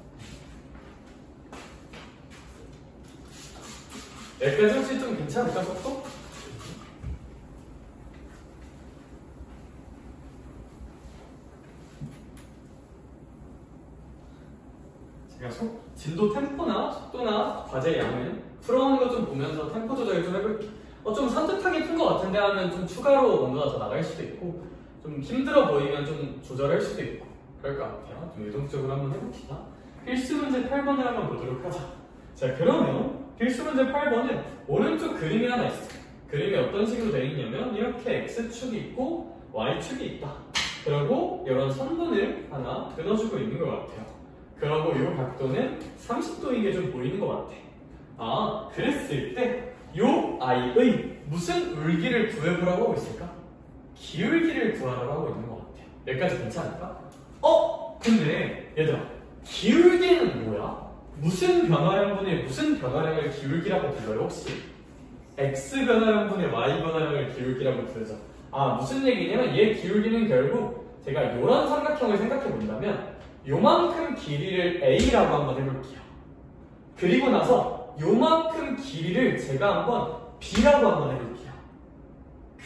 여기까지 혹시 좀 괜찮을까 속도? 제가 진도 템포나 속도나 과제 양을 풀어오는 거 좀 보면서 템포 조절 좀 해볼게요. 좀 산뜻하게 푼 것 같은데 하면 좀 추가로 뭔가 더 나갈 수도 있고 좀 힘들어 보이면 좀 조절할 수도 있고 그럴 것 같아요. 좀 유동적으로 한번 해봅시다. 필수 문제 8번을 한번 보도록 하자. 자 그러면 필수 문제 8번은 오른쪽 그림이 하나 있어요. 그림이 어떤 식으로 되어 있냐면 이렇게 X축이 있고 Y축이 있다. 그리고 이런 선분을 하나 끊어주고 있는 것 같아요. 그리고 이 각도는 30도인 게 좀 보이는 것 같아. 그랬을 때 요 아이의 무슨 울기를 구해보라고 하고 있을까? 기울기를 구하라고 하고 있는 것 같아요. 여기까지 괜찮을까? 근데 얘들아 기울기는 뭐야? 무슨 변화량분의 무슨 변화량을 기울기라고 불러요 혹시? X 변화량분의 Y 변화량을 기울기라고 부르죠. 무슨 얘기냐면 얘 기울기는 결국 제가 이런 삼각형을 생각해 본다면 요만큼 길이를 A라고 한번 해볼게요. 그리고 나서 요만큼 길이를 제가 한번 B라고 한번 해볼게요.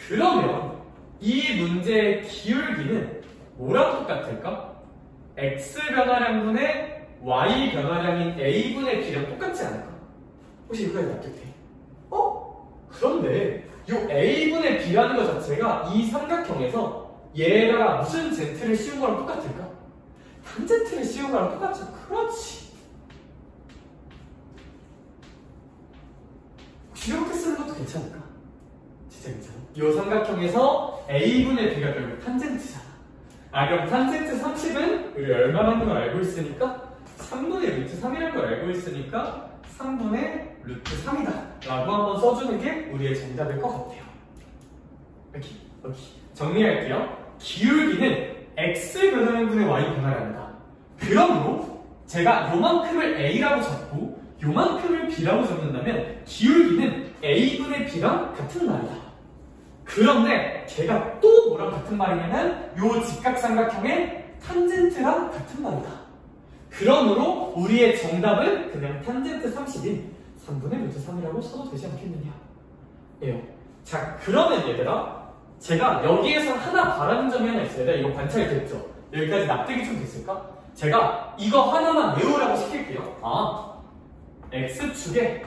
그러면 이 문제의 기울기는 뭐랑 똑같을까? X 변화량분의 Y 변화량인 A분의 B랑 똑같지 않을까? 혹시 여기까지 납득돼? 그런데 이 A분의 B라는 것 자체가 이 삼각형에서 얘가 무슨 Z를 씌운 거랑 똑같을까? 탄젠트를 씌운 거랑 똑같죠? 그렇지. 이렇게 쓰는 것도 괜찮을까? 진짜 괜찮아. 이 삼각형에서 A분의 B가 결국 탄젠트잖아. 그럼 탄젠트 30은 우리 얼마라는 걸 알고 있으니까 3분의 루트 3이라는 걸 알고 있으니까 3분의 루트 3이다 라고 한번 써주는 게 우리의 정답일 것 같아요. 여기 정리할게요. 기울기는 X 변화량분의 Y 변화량이다. 그러므로 제가 요만큼을 A라고 잡고 요만큼을 B라고 잡는다면 기울기는 A분의 B랑 같은 말이다. 그런데 걔가 또 뭐랑 같은 말이냐면 요 직각삼각형의 탄젠트랑 같은 말이다. 그러므로 우리의 정답은 그냥 탄젠트 30인 3분의 루트 3이라고 써도 되지 않겠느냐 예요. 자 그러면 얘들아 제가 여기에서 하나 바라는 점이 하나 있어요. 얘들아 이거 관찰이 됐죠? 여기까지 납득이 좀 됐을까? 제가 이거 하나만 외우라고 시킬게요. 아 X축에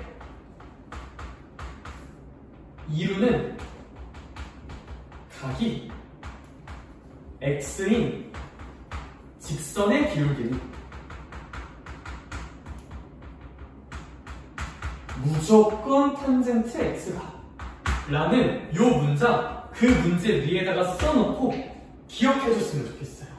이루는 각이 X인 직선의 기울기는 무조건 탄젠트 X가 라는 요 문장 그 문제 위에다가 써놓고 기억해줬으면 좋겠어요.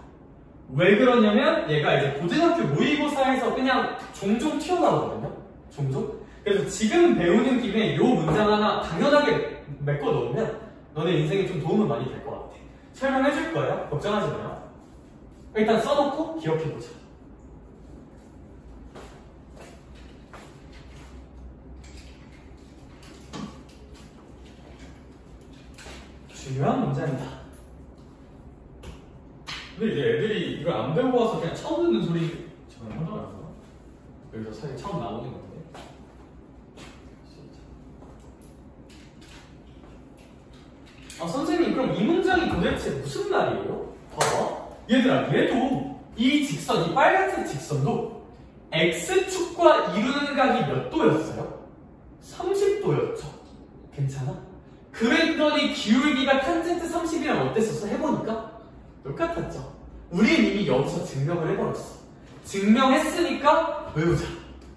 왜 그러냐면 얘가 이제 고등학교 모의고사에서 그냥 종종 튀어나오거든요. 종종. 그래서 지금 배우는 김에 요 문장 하나 당연하게 메꿔 놓으면 너네 인생에 좀 도움은 많이 될 것 같아. 설명해 줄 거예요. 걱정하지 마요. 일단 써놓고 기억해보자. 중요한 문장이다. 근데 이제 애들이 이걸 안 배우고 와서 그냥 처음 듣는 소리처럼 하더라고요. 여기서 사실 처음 나오는 건데. 아 선생님 그럼 이 문장이 도대체 무슨 말이에요? 봐봐 얘들아 얘도 이 직선 이 빨간색 직선도 X축과 이루는 각이 몇 도였어요? 30도였죠 괜찮아? 그랬더니 기울기가 탄젠트 30이랑 어땠었어? 해보니까 똑같았죠. 우린 이미 여기서 증명을 해버렸어. 증명했으니까 외우자.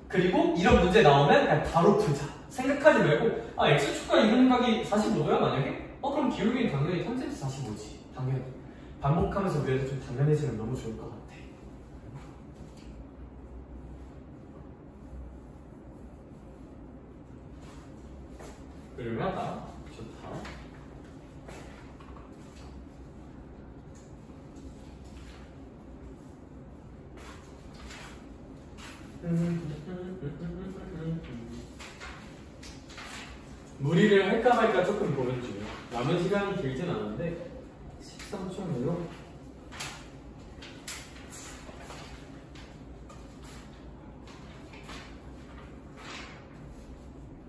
그리고 이런 문제 나오면 그냥 바로 풀자. 생각하지 말고 아 X축과 이루는 각이 45도야 만약에? 그럼 기울기는 당연히 탄젠트 45지. 당연히. 반복하면서 그래도 좀 당연해지면 너무 좋을 것 같아. 훌륭하다. 좋다. 무리를 할까 말까 조금 고민 중이야. 남은 시간이 길진 않은데 13.5요?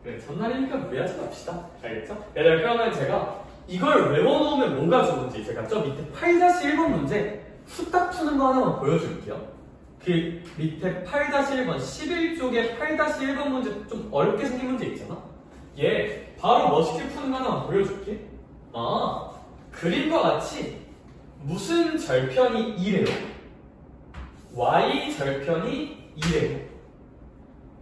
그래 첫날이니까 무리하지 맙시다. 알겠죠? 얘들아 그러면 제가 이걸 외워놓으면 뭐가 좋은지 제가 저 밑에 8-1번 문제 후딱 푸는 거 하나만 보여줄게요. 그 밑에 8-1번 11쪽에 8-1번 문제 좀 어렵게 생긴 문제 있잖아? 얘 바로 멋있게 푸는 거 하나만 보여줄게. 아 그림과 같이 무슨 절편이 2래요? y 절편이 2래요.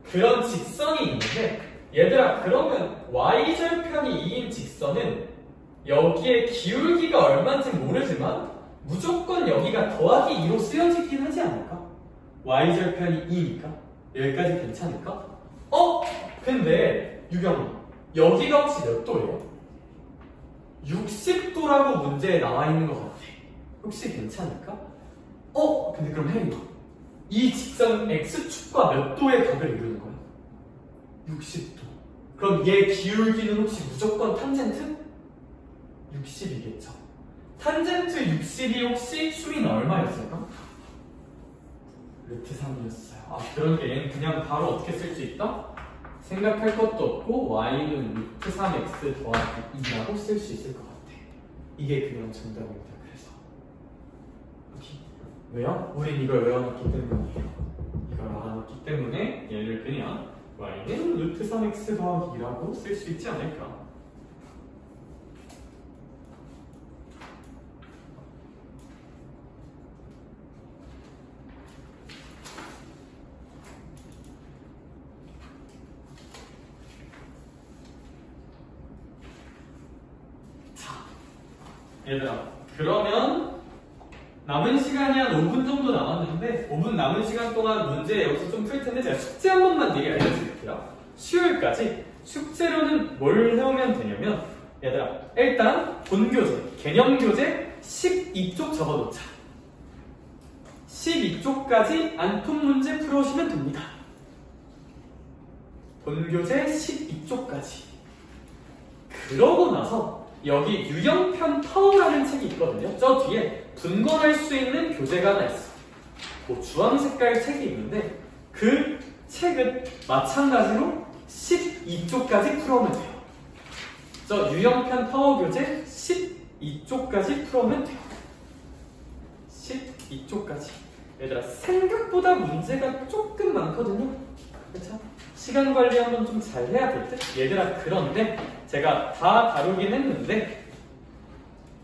그런 직선이 있는데 얘들아 그러면 y 절편이 2인 직선은 여기에 기울기가 얼마인지 모르지만 무조건 여기가 더하기 2로 쓰여지긴 하지 않을까? y 절편이 2니까 여기까지 괜찮을까? 근데 유경 여기가 혹시 몇 도예요? 60도라고 문제에 나와 있는 것 같아. 혹시 괜찮을까? 근데 그럼 혜인아 이 직선 x축과 몇 도의 각을 이루는 거야? 60도. 그럼 얘 기울기는 혹시 무조건 탄젠트? 60이겠죠. 탄젠트 60이 혹시 수위는 얼마였을까? 루트 3이었어요. 아 그러니까 얘는 그냥 바로 어떻게 쓸 수 있다? 생각할 것도 없고 y는 루트 3x 더하기 2라고 쓸 수 있을 것 같아. 이게 그냥 정답입니다. 그래서 왜요? 우린 이걸 외워놨기 때문이에요. 이걸 알아놨기 때문에 얘를 그냥 y는 루트 3x 더하기 2라고 쓸 수 있지 않을까. 얘들아 그러면 남은 시간이 한 5분 정도 남았는데 5분 남은 시간 동안 문제 여기서 좀 풀 텐데 제가 숙제 한 번만 미리 알려드릴게요. 수요일까지 숙제로는 뭘 해오면 되냐면 얘들아 일단 본교재, 개념교재 12쪽 적어놓자. 12쪽까지 안톤 문제 풀어오시면 됩니다. 본교재 12쪽까지. 그러고 나서 여기 유형편 파워라는 책이 있거든요. 저 뒤에 분권할 수 있는 교재가 하나 있어. 주황 색깔 책이 있는데 그 책은 마찬가지로 12쪽까지 풀어오면 돼요. 저 유형편 타워 교재 12쪽까지 풀어오면 돼요. 12쪽까지. 얘들아 생각보다 문제가 조금 많거든요. 그렇죠? 시간 관리 한번 좀 잘 해야 될 듯? 얘들아 그런데 제가 다 다루긴 했는데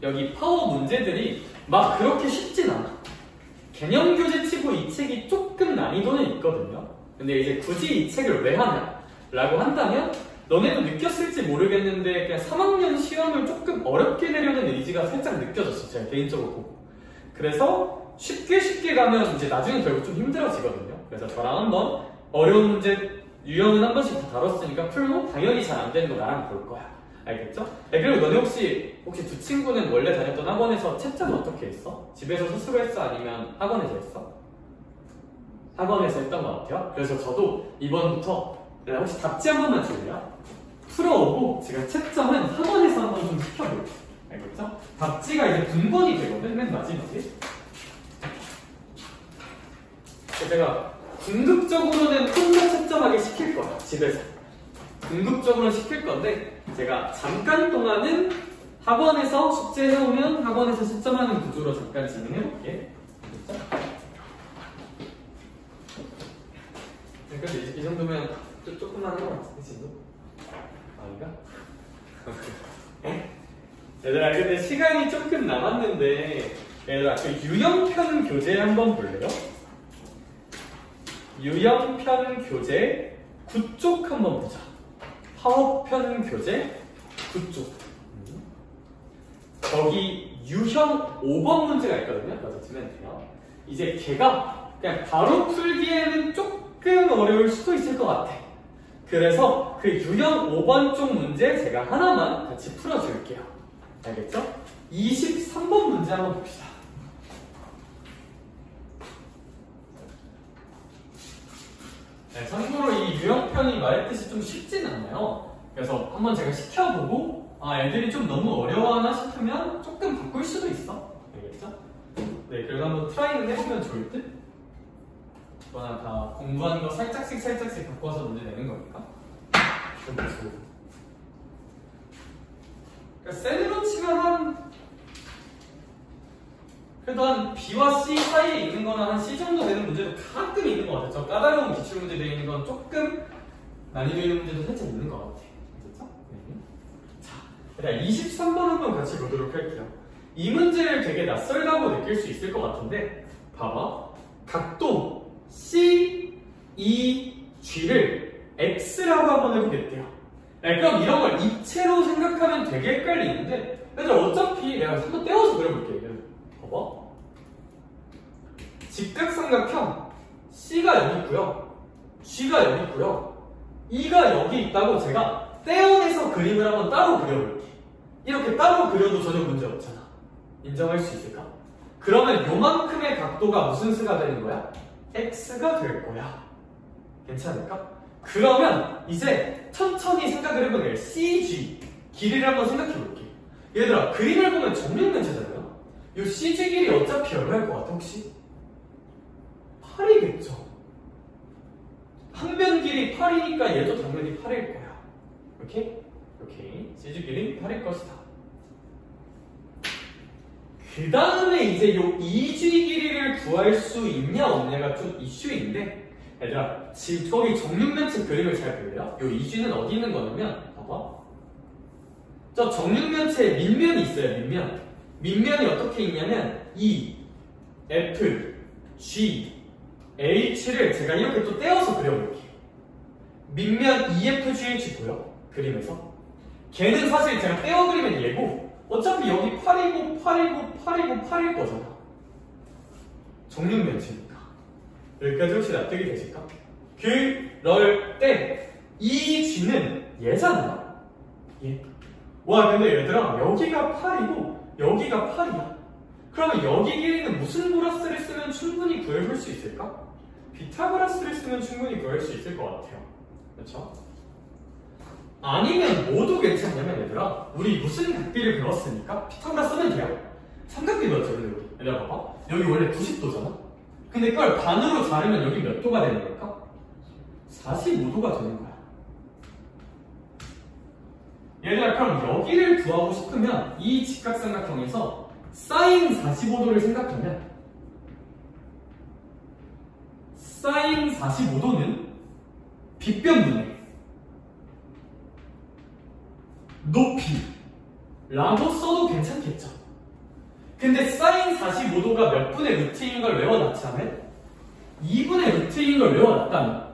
여기 파워 문제들이 막 그렇게 쉽진 않아. 개념 교재 치고 이 책이 조금 난이도는 있거든요. 근데 이제 굳이 이 책을 왜 하냐? 라고 한다면 너네도 느꼈을지 모르겠는데 그냥 3학년 시험을 조금 어렵게 내려는 의지가 살짝 느껴졌어. 제가 개인적으로 보고. 그래서 쉽게 가면 이제 나중에 결국 좀 힘들어지거든요. 그래서 저랑 한번 어려운 문제 유형은 한 번씩 다 다뤘으니까 풀고 당연히 잘 안 되는 거 나랑 볼 거야. 알겠죠? 그리고 너네 혹시 두 친구는 원래 다녔던 학원에서 채점 어떻게 했어? 집에서 스스로 했어? 아니면 학원에서 했어? 학원에서 했던 것 같아요. 그래서 저도 이번부터 혹시 답지 한 번만 줄래요? 풀어오고 제가 채점은 학원에서 한번 좀 시켜볼게요. 알겠죠? 답지가 이제 분권이 되거든, 맨 마지막에. 제가 궁극적으로는 혼자 채점하게 시킬 거야, 집에서. 궁극적으로는 시킬 건데 제가 잠깐 동안은 학원에서 숙제 해오면 학원에서 채점하는 구조로 잠깐 진행해볼게. 알겠죠? 그래서 이 정도면 조금만 한것 같은데, 지금? 아닌가? 얘들아, 근데 시간이 조금 남았는데, 얘들아, 그 유형편 교재 한번 볼래요? 유형편 교재 9쪽 한번 보자. 파워편 교재 9쪽. 거기 유형 5번 문제가 있거든요. 맞아주면 돼요. 이제 걔가 그냥 바로 풀기에는 조금 어려울 수도 있을 것 같아. 그래서 그 유형 5번 쪽 문제 제가 하나만 같이 풀어줄게요. 알겠죠? 23번 문제 한번 봅시다. 네, 참고로 이 유형편이 말했듯이 좀 쉽진 않아요. 그래서 한번 제가 시켜보고 애들이 좀 너무 어려워하나 싶으면 조금 바꿀 수도 있어. 알겠죠? 네, 그래서 한번 트라이는 해보면 좋을 듯? 이거나 다 공부하는 거 살짝씩 바꿔서 문제 내는 거니까. 그러니까 셀로 치면 그래도 한 B와 C 사이에 있는 거나 한 C 정도 되는 문제도 가끔 있는 것 같아요. 저 까다로운 기출문제 되어 있는 건 조금 난이도 있는 문제도 살짝 있는 것 같아요. 그렇죠? 네. 자, 일단 23번 한번 같이 보도록 할게요. 이 문제를 되게 낯설다고 느낄 수 있을 것 같은데 봐봐. 각도 C, E, G를 X라고 한번 해보겠대요. 그럼 이런 걸 입체로 생각하면 되게 헷갈리는데 얘들아 어차피 내가 한번 떼어서 그려볼게. 봐봐. 직각삼각형 C가 여기 있고요, G가 여기 있고요, E가 여기 있다고 제가 떼어내서 그림을 한번 따로 그려볼게. 이렇게 따로 그려도 전혀 문제 없잖아. 인정할 수 있을까? 그러면 요만큼의 각도가 무슨 수가 되는 거야? X가 될 거야. 괜찮을까? 그러면 이제 천천히 생각을 해보게. CG 길이를 한번 생각해볼게. 얘들아 그림을 보면 정육면체잖아요. 이 CG 길이 어차피 얼마일 것 같아 혹시? 8이겠죠. 한 변 길이 8이니까 얘도 당연히 8일 거야. 오케이? 오케이. CG 길이 8일 것이다. 그 다음에 이제 요 EG 길이를 구할 수 있냐 없냐가 좀 이슈인데 얘들아 지금 거기 정육면체 그림을 잘 볼래요? 요 EG는 어디 있는 거냐면 봐봐. 저 정육면체에 밑면이 있어요. 밑면이 어떻게 있냐면 E, F, G, H를 제가 이렇게 또 떼어서 그려볼게요. 밑면 EFGH 보여? 그림에서 걔는 사실 제가 떼어 그리면 얘고 어차피 여기 8이고 8이고 8이고 8일 거잖아. 정육면체니까. 여기까지 혹시 납득이 되실까? 그럴 때 이 G는 얘잖아. 얘. 와 근데 얘들아 여기가 8이고 여기가 8이야. 그러면 여기 길이는 무슨 보라스를 쓰면 충분히 구해볼 수 있을까? 비타고라스를 쓰면 충분히 구할 수 있을 것 같아요. 그렇죠? 아니면 뭐도 괜찮냐면 얘들아 우리 무슨 각비를 배웠으니까 피타고라스 쓰면 돼요. 삼각비 배웠죠. 근데 여기 얘들아 봐봐. 여기 원래 90도잖아. 근데 그걸 반으로 자르면 여기 몇 도가 되는 걸까? 45도가 되는 거야. 얘들아, 그럼 여기를 구하고 싶으면 이 직각삼각형에서 사인 45도를 생각하면 사인 45도는 빗변분의 높이라고 써도 괜찮겠죠. 근데 사인 45도가 몇 분의 루트인 걸 외워놨자면 2분의 루트인 걸 외워놨다면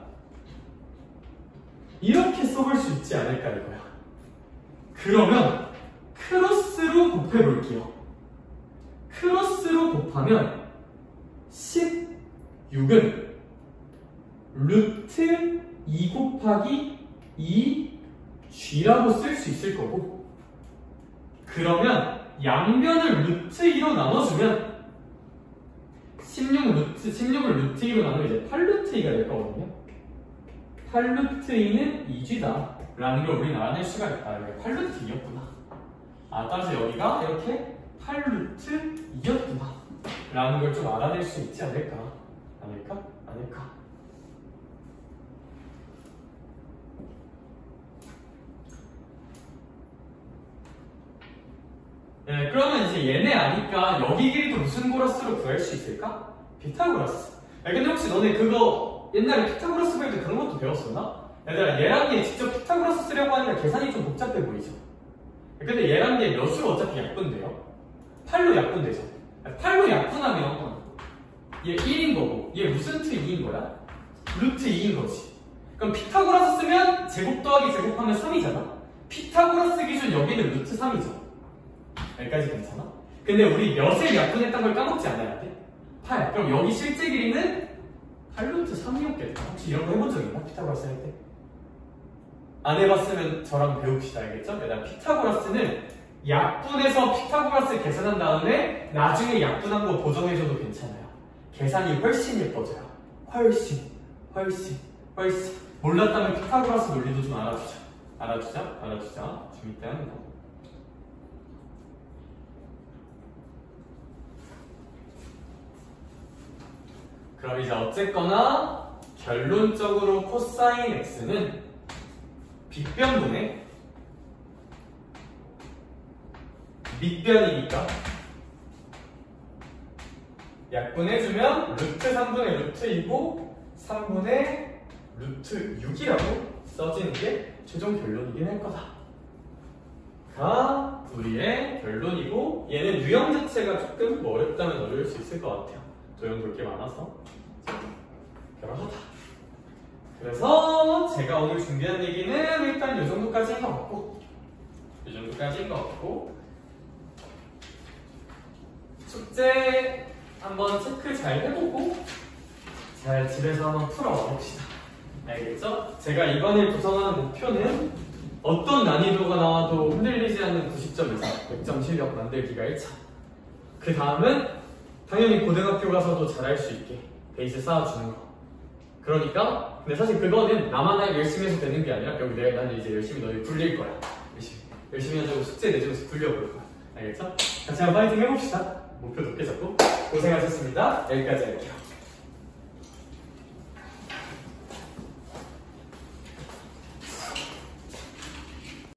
이렇게 써볼 수 있지 않을까 이거야. 그러면 크로스로 곱해볼게요. 크로스로 곱하면 16은 루트 2 곱하기 2g라고 쓸 수 있을 거고, 그러면 양변을 루트 2로 나눠주면 16을 루트 2로 나누면 이제 8루트 2가 될 거거든요. 8루트 2는 2g다 라는 걸 우리는 알아낼 수가 있다. 여기 8루트 2였구나. 따라서 여기가 이렇게 8루트 2였구나 라는 걸 좀 알아낼 수 있지 않을까? 아닐까? 네, 그러면 이제 얘네 아니까 여기 길이도 무슨 고라스로 구할 수 있을까? 피타고라스. 근데 혹시 너네 그거 옛날에 피타고라스 배울 때 그런 것도 배웠었나? 얘들아, 얘랑 얘 직접 피타고라스 쓰려고 하니까 계산이 좀 복잡해 보이죠? 근데 얘랑 얘 몇으로 어차피 약분돼요? 8로 약분되죠? 8로 약분하면 얘 1인 거고 얘 무슨 트 2인 거야? 루트 2인 거지. 그럼 피타고라스 쓰면 제곱 더하기 제곱하면 3이잖아? 피타고라스 기준 여기는 루트 3이죠? 여기까지 괜찮아? 근데 우리 몇을 약분했던 걸 까먹지 않아야 돼? 8. 그럼 여기 실제 길이는 8루트 3이었겠다. 혹시 이런 거 해본 적 있나? 피타고라스 할 때? 안 해봤으면 저랑 배웁시다. 알겠죠? 내가 피타고라스는 약분해서 피타고라스 계산한 다음에 나중에 약분한 거 보정해줘도 괜찮아요. 계산이 훨씬 예뻐져요. 훨씬. 몰랐다면 피타고라스 논리도 좀 알아두자. 좀 이따 합니다. 그럼 이제 어쨌거나 결론적으로 코사인 x는 빗변분의 밑변이니까 약분해주면 루트 3분의 루트 2고 3분의 루트 6이라고 써지는 게 최종 결론이긴 할 거다. 가 우리의 결론이고, 얘는 유형 자체가 조금 어렵다면 어려울 수 있을 것 같아요. 도형 볼 게 많아서 결혼하다. 그래서 제가 오늘 준비한 얘기는 일단 이 정도까지인 것 같고, 숙제 한번 체크 잘 해보고 잘 집에서 한번 풀어와 봅시다. 알겠죠? 제가 이번에 구성하는 목표는 어떤 난이도가 나와도 흔들리지 않는 90점 이상 100점 실력 만들기가 1차. 그 다음은 당연히 고등학교 가서도 잘할 수 있게 베이스 쌓아주는 거. 그러니까 근데 사실 그거는 나만 열심히 해서 되는 게 아니라 결국 나는 이제 열심히 너희 굴릴 거야. 열심히 하자고 숙제 내주면서 굴려볼 거야. 알겠죠? 같이 한번 파이팅 해봅시다. 목표 높게 잡고 고생하셨습니다. 여기까지 할게요.